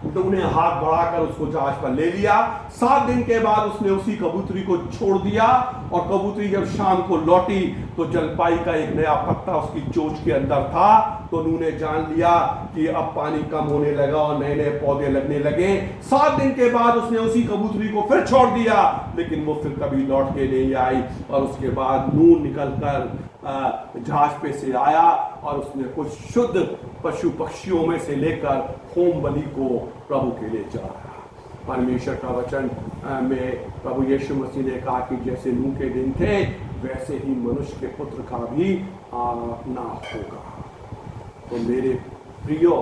तो उन्हें हाथ बढ़ाकर उसको जहाज पर ले लिया। 7 दिन के बाद उसने उसी कबूतरी को छोड़ दिया और कबूतरी जब शाम को लौटी तो जलपाई का एक नया पत्ता उसकी चोंच के अंदर था। तो नूह ने जान लिया कि अब पानी कम होने लगा और नए नए पौधे लगने लगे। 7 दिन के बाद उसने उसी कबूतरी को फिर छोड़ दिया, लेकिन वो फिर कभी लौट के नहीं आई। और उसके बाद नूह निकलकर जहाज पे से आया और उसने कुछ शुद्ध पशु पक्षियों में से लेकर होम बलि को प्रभु के लिए चढ़ाया। परमेश्वर का वचन में प्रभु यीशु मसीह ने कहा कि जैसे नूह के दिन थे वैसे ही मनुष्य के पुत्र का भी आना होगा। तो मेरे प्रियो,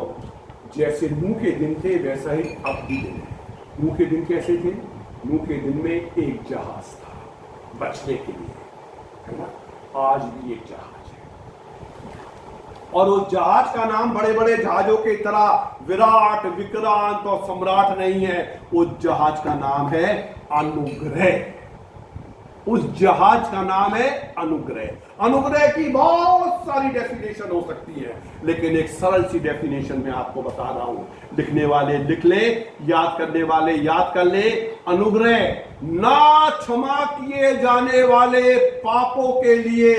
जैसे नूह के दिन थे वैसा ही अब भी दिन है। नूह के दिन कैसे थे? नूह के दिन में एक जहाज था बचने के लिए, है ना? आज भी एक जहाज है और उस जहाज का नाम बड़े बड़े जहाजों की तरह विराट, विक्रांत और सम्राट नहीं है। उस जहाज का नाम है अनुग्रह। उस जहाज का नाम है अनुग्रह। अनुग्रह की बहुत सारी डेफिनेशन हो सकती है, लेकिन एक सरल सी डेफिनेशन मैं आपको बता रहा हूं। लिखने वाले लिख ले, याद करने वाले याद कर ले। अनुग्रह ना क्षमा किए जाने वाले पापों के लिए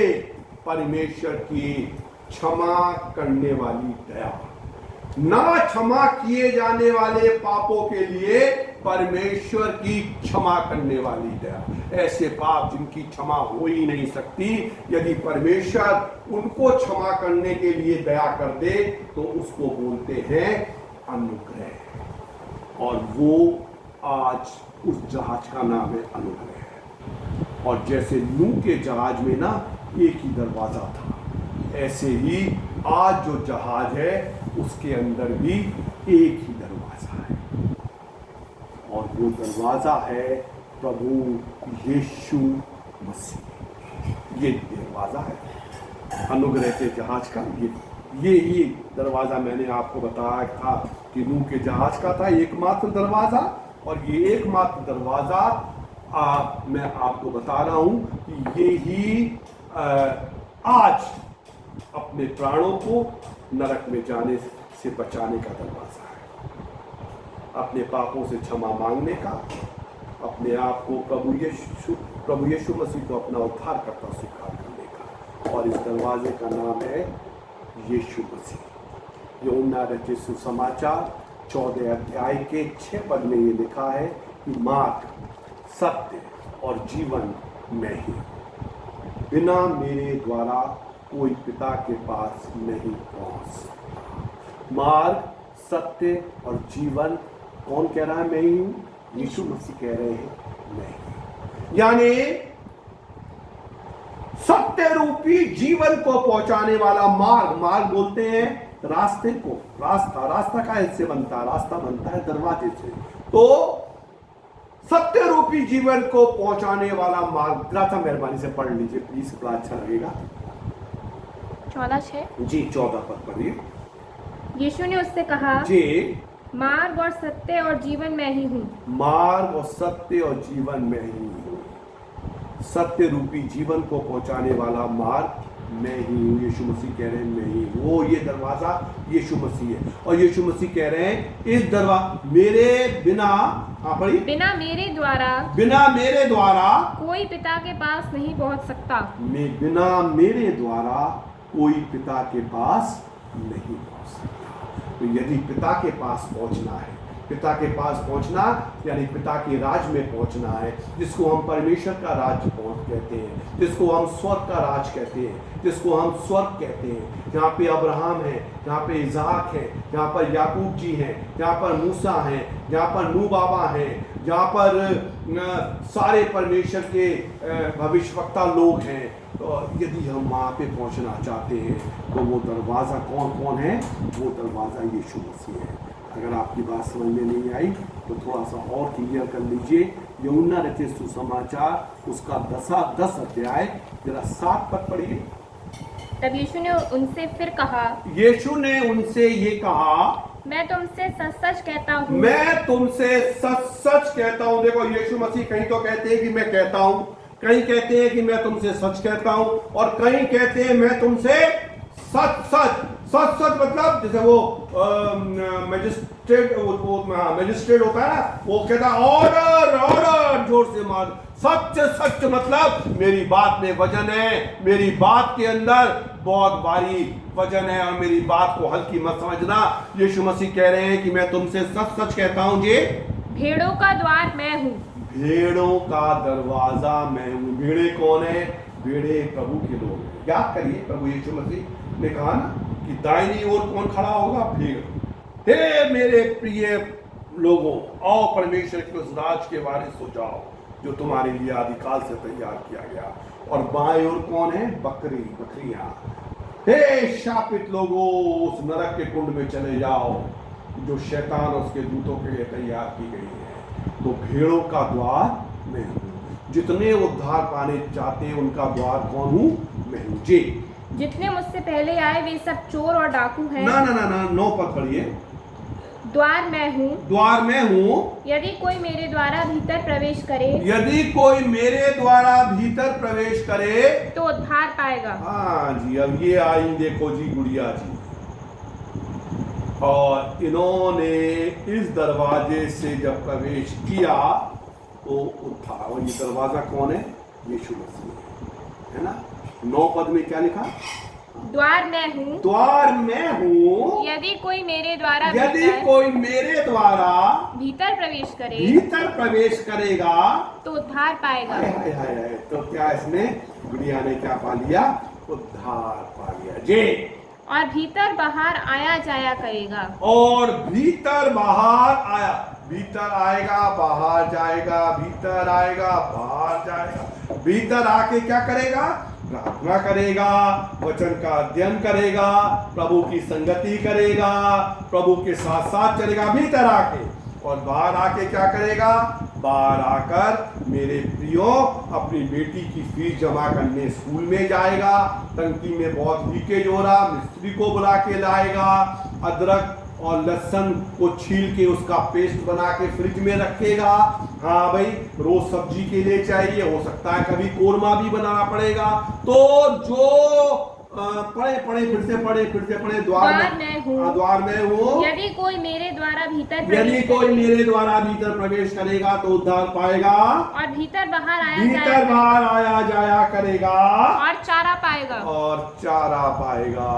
परमेश्वर की क्षमा करने वाली दया। ना क्षमा किए जाने वाले पापों के लिए परमेश्वर की क्षमा करने वाली दया। ऐसे पाप जिनकी क्षमा हो ही नहीं सकती, यदि परमेश्वर उनको क्षमा करने के लिए दया कर दे तो उसको बोलते हैं अनुग्रह। और वो आज उस जहाज का नाम है अनुग्रह। और जैसे नूह के जहाज में ना एक ही दरवाजा था, ऐसे ही आज जो जहाज है उसके अंदर भी एक ही दरवाजा है और वो दरवाजा है प्रभु यीशु मसीह। ये दरवाजा है अनुग्रह के जहाज का। ये ही दरवाजा मैंने आपको बताया था कि नूह के जहाज का था एकमात्र दरवाजा। और ये एकमात्र दरवाजा मैं आपको बता रहा हूं कि ये ही आज अपने प्राणों को नरक में जाने से बचाने का दरवाजा है, अपने पापों से क्षमा मांगने का, अपने आप को प्रभु यीशु मसीह को अपना उद्धारकर्ता स्वीकार करने का। और इस दरवाजे का नाम है यीशु मसीह। यूहन्ना रचित सुसमाचार 14 अध्याय के 6 पद में ये लिखा है कि मार्ग, सत्य और जीवन मैं ही, बिना मेरे द्वारा कोई पिता के पास नहीं पहुंच सकता। मार्ग, सत्य और जीवन कौन कह रहा है? मैं ही हूं। यीशु मसीह कह रहे हैं मैं ही। यानी सत्य रूपी जीवन को पहुंचाने वाला मार्ग। मार्ग बोलते हैं रास्ते को। रास्ता का हिस्से बनता है, रास्ता बनता है दरवाजे से। तो सत्य रूपी जीवन को पहुंचाने वाला मार्ग। ग्राथा मेहरबानी से पढ़ लीजिए प्लीज, बड़ा अच्छा लगेगा। 14:6 जी 14 पद पढ़िए। यीशु ने उससे कहा जी मार्ग और सत्य और जीवन मैं ही हूँ। मार्ग और सत्य और जीवन में ही हूँ। सत्य रूपी जीवन को पहुंचाने वाला मार्ग मैं ही हूँ। यीशु मसीह कह रहे हैं मैं ही हूँ। वो ये दरवाजा यीशु मसीह है और यीशु मसीह कह रहे हैं इस दरवाजा मेरे बिना, आप पढ़िए, बिना मेरे द्वारा कोई पिता के पास नहीं पहुंच सकता। बिना मेरे द्वारा कोई पिता के पास नहीं पहुंच सकता। तो यदि पिता के पास पहुंचना है, पिता के पास पहुंचना यानी पिता के राज में पहुंचना है, जिसको हम परमेश्वर का राज कहते हैं, जिसको हम स्वर्ग का राज कहते हैं, जिसको हम स्वर्ग कहते हैं, जहाँ पे अब्राहम है, जहाँ पे इज़हाक है, जहाँ पर याकूब जी हैं, जहाँ पर मूसा हैं, जहाँ पर नूह बाबा हैं, जहाँ पर सारे परमेश्वर के भविष्यवक्ता लोग हैं। तो यदि हम वहाँ पे पहुँचना चाहते हैं तो वो दरवाज़ा कौन है? वो दरवाज़ा यीशु मसीह है। अगर आपकी बात समझ में नहीं आई तो थोड़ा सा और क्लियर कर लीजिए। यूहन्ना रचित सुसमाचार उसका 10 अध्याय जरा 7 पद पढ़िए। तब यीशु ने उनसे फिर कहा, यीशु ने उनसे ये कहा, मैं तुमसे सच सच कहता हूँ, मैं तुमसे सच सच कहता हूँ। देखो यीशु मसीह कहीं तो कहते हैं कि मैं कहता हूँ, कहीं कहते हैं कि मैं तुमसे सच कहता हूँ, और कहीं कहते हैं मैं तुमसे सच सच। सच सच मतलब जैसे वो मैजिस्ट्रेट होता है ना, वो कहता है ऑर्डर ऑर्डर, जोर से मार। सच सच मतलब मेरी बात में वजन है, मेरी बात के अंदर बहुत भारी वजन है और मेरी बात को हल्की मत समझना। यीशु मसीह कह रहे हैं कि मैं तुमसे सच सच कहता हूं जी, भेड़ों का द्वार मैं हूँ। भेड़ों का दरवाजा मैं हूँ। भेड़े कौन है? भेड़े प्रभु के लोग हैं। याद करिए प्रभु यीशु मसीह ने कहा ना कि दाहिनी ओर कौन खड़ा होगा? भेड़। हे मेरे प्रिय लोगों, आओ परमेश्वर के उस राज के वारिस हो जाओ जो तुम्हारे लिए आदिकाल से तैयार किया गया। और बाएं ओर कौन है? बकरियां। हे शापित लोगों, उस नरक के कुंड में चले जाओ जो शैतान और उसके दूतों के लिए तैयार की गई है। तो भेड़ों का द्वार मैं हूँ। जितने उद्धार पाने चाहते हैं उनका द्वार कौन हूँ? मैं हूँ जी। जितने मुझसे पहले आए वे सब चोर और डाकू हैं। ना 9 पद पढ़िए। द्वार मैं हूँ, द्वार मैं हूँ। यदि कोई मेरे द्वारा भीतर प्रवेश करे, यदि कोई मेरे द्वारा भीतर प्रवेश करे तो उद्धार पाएगा। हाँ जी, अब ये आई देखो जी गुड़िया जी, और इन्होंने इस दरवाजे से जब प्रवेश किया तो उद्धार। और ये दरवाजा कौन है? यीशु मसीह है ना। 9 पद में क्या लिखा? द्वार मैं हूँ, द्वार मैं हूँ, यदि कोई मेरे द्वारा भीतर प्रवेश करेगा तो उद्धार पाएगा। हाय। तो क्या इसमें गुड़िया ने क्या पा लिया? उद्धार पा लिया जी। और भीतर बाहर आया जाया करेगा। और भीतर आएगा बाहर जाएगा, भीतर आएगा बाहर जाएगा। भीतर आके क्या करेगा? प्रार्थना करेगा, वचन का अध्ययन करेगा, प्रभु की संगति करेगा, प्रभु के साथ साथ चलेगा भीतर आके। और बाहर आके क्या करेगा? बाहर आकर मेरे प्रियो अपनी बेटी की फीस जमा करने स्कूल में जाएगा। टंकी में बहुत लीकेज हो रहा, मिस्त्री को बुला के लाएगा। अदरक और लहसुन को छील के उसका पेस्ट बना के फ्रिज में रखेगा। हाँ भाई, रोज सब्जी के लिए चाहिए, हो सकता है कभी कोरमा भी बनाना पड़ेगा। तो जो पढ़े फिर से पढ़े। द्वार में हूँ, यदि कोई मेरे द्वारा भीतर प्रवेश करेगा तो उद्धार पाएगा। और भीतर बाहर आया जाया करेगा और चारा पाएगा।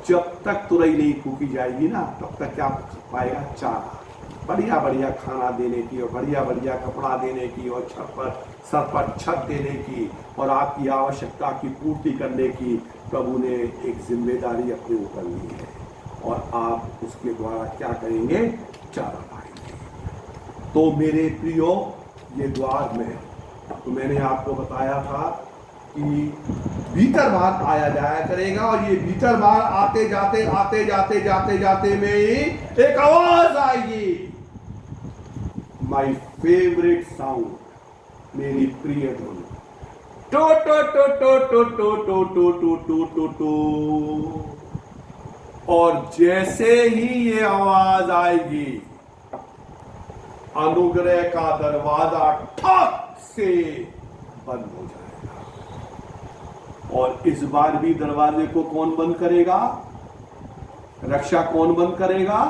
जब तक तुरई नहीं फूकी जाएगी ना, तब तक क्या पाएगा? चारा। बढ़िया खाना देने की और बढ़िया कपड़ा देने की और सर पर छत देने की और आपकी आवश्यकता की पूर्ति करने की प्रभु ने एक जिम्मेदारी अपने ऊपर ली है। और आप उसके द्वारा क्या करेंगे? चारा पाएंगे। तो मेरे प्रियो, ये द्वार में तो मैंने आपको बताया था कि भीतर बाहर आया जाया करेगा। और ये भीतर बाहर आते जाते में ही एक आवाज आएगी, माई फेवरेट साउंड, मेरी प्रिय धुन, टो टो टो टो टो टो टो टो टो टो टो टो। और जैसे ही ये आवाज आएगी, अनुग्रह का दरवाजा ठक से बंद हो जाएगा। और इस बार भी दरवाजे को कौन बंद करेगा? रक्षा कौन बंद करेगा?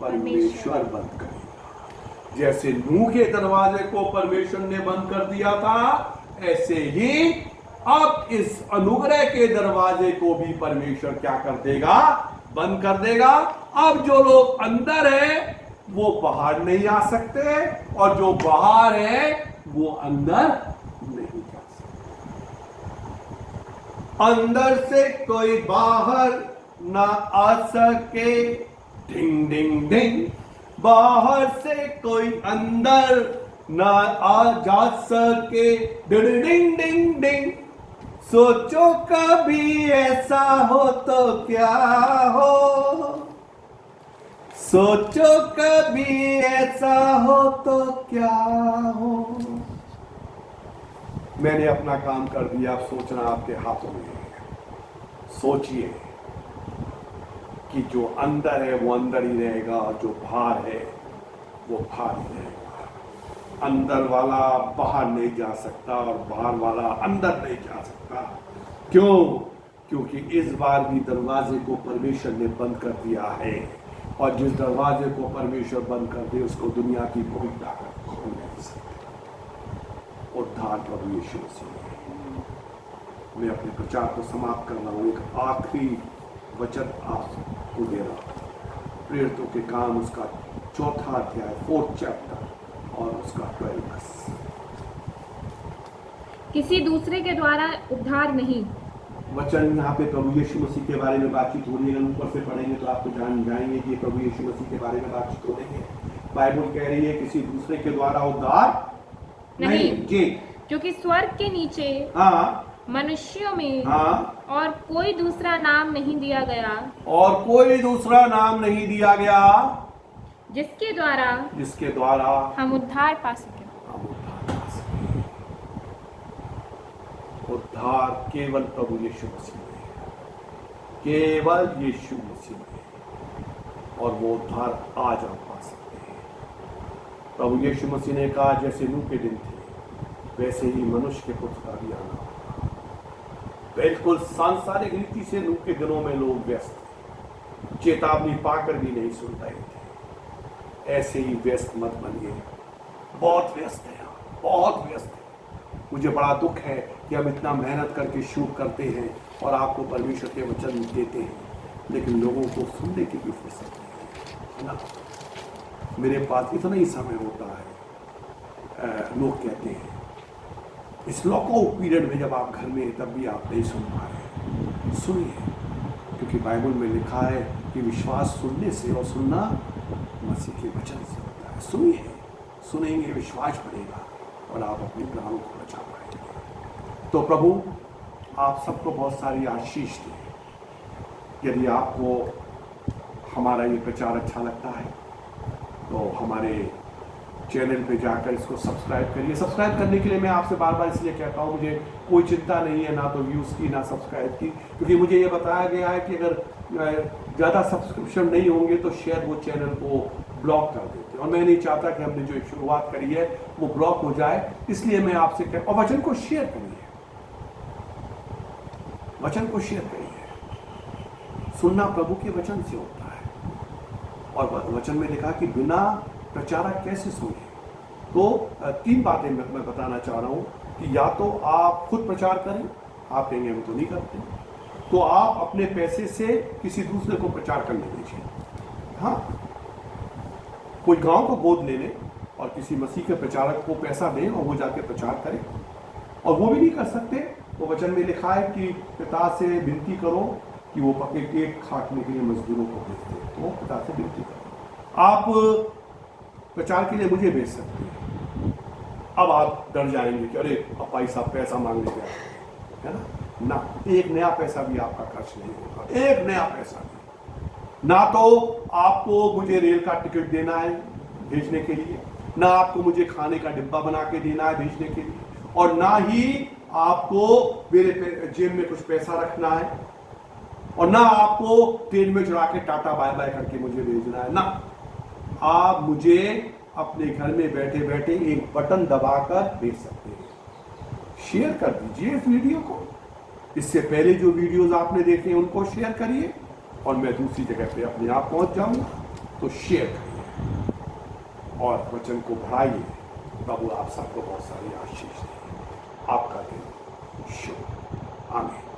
परमेश्वर बंद करेगा। जैसे नूह के दरवाजे को परमेश्वर ने बंद कर दिया था, ऐसे ही अब इस अनुग्रह के दरवाजे को भी परमेश्वर क्या कर देगा? बंद कर देगा। अब जो लोग अंदर है वो बाहर नहीं आ सकते, और जो बाहर है वो अंदर नहीं जा सकते। अंदर से कोई बाहर ना आ सके, डिंग डिंग डिंग। बाहर से कोई अंदर ना आ जा सके, डिंग डिंग डिंग डिंग। सोचो कभी ऐसा हो तो क्या हो, सोचो कभी ऐसा हो तो क्या हो। मैंने अपना काम कर दिया, अब सोचना आपके हाथों में है। सोचिए कि जो अंदर है वो अंदर ही रहेगा, और जो बाहर है वो बाहर ही रहेगा। अंदर वाला बाहर नहीं जा सकता और बाहर वाला अंदर नहीं जा सकता। क्यों? क्योंकि इस बार भी दरवाजे को परमेश्वर ने बंद कर दिया है, और जिस दरवाजे को परमेश्वर बंद कर दे उसको दुनिया की कोई ताकत खोल नहीं सकती। उद्धार प्रभु यीशु मसीह। मैं अपने प्रचार को समाप्त कर रहा हूं। एक आखिरी वचन आपको दे रहा हूं। प्रेरितों के काम उसका 4 अध्याय 4 चैप्टर और उसका 12 वर्स। किसी दूसरे के द्वारा उद्धार नहीं। वचन यहाँ पे प्रभु यीशु मसीह के बारे में बातचीत हो रही है। ऊपर से पढ़ेंगे तो आपको जान जाएंगे कि प्रभु यीशु मसीह के बारे में बातचीत हो रही है। बाइबल कह रही है किसी दूसरे के द्वारा उद्धार नहीं जी, क्योंकि स्वर्ग के नीचे मनुष्यों में और कोई दूसरा नाम नहीं दिया गया, और कोई दूसरा नाम नहीं दिया गया जिसके द्वारा हम उद्धार पा सके। उद्धार केवल प्रभु यीशु मसीह में, केवल यीशु मसीह में, और वो उद्धार आज आप पा सकते हैं। प्रभु यीशु मसीह ने कहा जैसे नूह के दिन थे वैसे ही मनुष्य के पुत्र का भी आना होगा। बिल्कुल सांसारिक रीति से नूह के दिनों में लोग व्यस्त थे, चेतावनी पाकर भी नहीं सुन रहे थे। ऐसे ही व्यस्त मत बनिए। बहुत व्यस्त है, बहुत व्यस्त है। मुझे बड़ा दुख है कि हम इतना मेहनत करके शूट करते हैं और आपको परमेश्वर के वचन देते हैं, लेकिन लोगों को सुनने की भी फुर्सत नहीं है ना। मेरे पास इतना ही समय होता है। लोग कहते हैं इस लॉकआउट पीरियड में जब आप घर में हैं तब भी आप नहीं सुन पा रहे। सुनिए, क्योंकि बाइबल में लिखा है कि विश्वास सुनने से और सुनना मसीह के वचन से होता है। सुनिए, सुनेंगे, विश्वास बढ़ेगा और आप अपने प्राणों को बचा पाएंगे। तो प्रभु आप सबको बहुत सारी आशीष दें। यदि आपको हमारा ये प्रचार अच्छा लगता है तो हमारे चैनल पे जाकर इसको सब्सक्राइब करिए। सब्सक्राइब करने के लिए मैं आपसे बार बार इसलिए कहता हूँ, मुझे कोई चिंता नहीं है, ना तो व्यूज़ की ना सब्सक्राइब की, क्योंकि मुझे ये बताया गया है कि अगर ज़्यादा सब्सक्रिप्शन नहीं होंगे तो शायद वो चैनल को ब्लॉक कर देते, और मैं नहीं चाहता कि हमने जो शुरुआत करी है वो ब्लॉक हो जाए। इसलिए मैं आपसे कहता हूँ, और वचन को शेयर करिए, वचन को शेयर करिए। सुनना प्रभु के वचन से होता है, और वचन में लिखा कि बिना प्रचारक कैसे सुने। तो 3 बातें मैं बताना चाह रहा हूँ कि या तो आप खुद प्रचार करें, आप कहेंगे हम तो नहीं करते, तो आप अपने पैसे से किसी दूसरे को प्रचार करने दीजिए। हाँ, कोई गांव को गोद ले ले और किसी मसीह के प्रचारक को पैसा दें और वो जाके प्रचार करे। और वो भी नहीं कर सकते तो वचन में लिखा है कि पिता से विनती करो कि वो पके केक खाटने के लिए मजदूरों को भेज दे, तो पिता से विनती करो। आप प्रचार के लिए मुझे भेज सकते हैं। अब आप डर जाएंगे कि अरे अब भाई साहब पैसा मांगने गया है ना। एक नया पैसा भी आपका खर्च नहीं होगा, एक नया पैसा भी। ना तो आपको मुझे रेल का टिकट देना है भेजने के लिए, ना आपको मुझे खाने का डिब्बा बना के देना है भेजने के लिए, और ना ही आपको मेरे जेब में कुछ पैसा रखना है, और ना आपको ट्रेन में चढ़ा के टाटा बाय बाय करके मुझे भेजना है ना, आप मुझे अपने घर में बैठे बैठे एक बटन दबाकर भेज सकते हैं। शेयर कर दीजिए इस वीडियो को, इससे पहले जो वीडियोस आपने देखे उनको शेयर करिए, और मैं दूसरी जगह पे अपने आप पहुंच जाऊंगा, तो शेयर करिए और वचन को बढ़ाइए। प्रभु आप सबको बहुत सारी आशीष दे। आपका दिन शुभ। आमीन।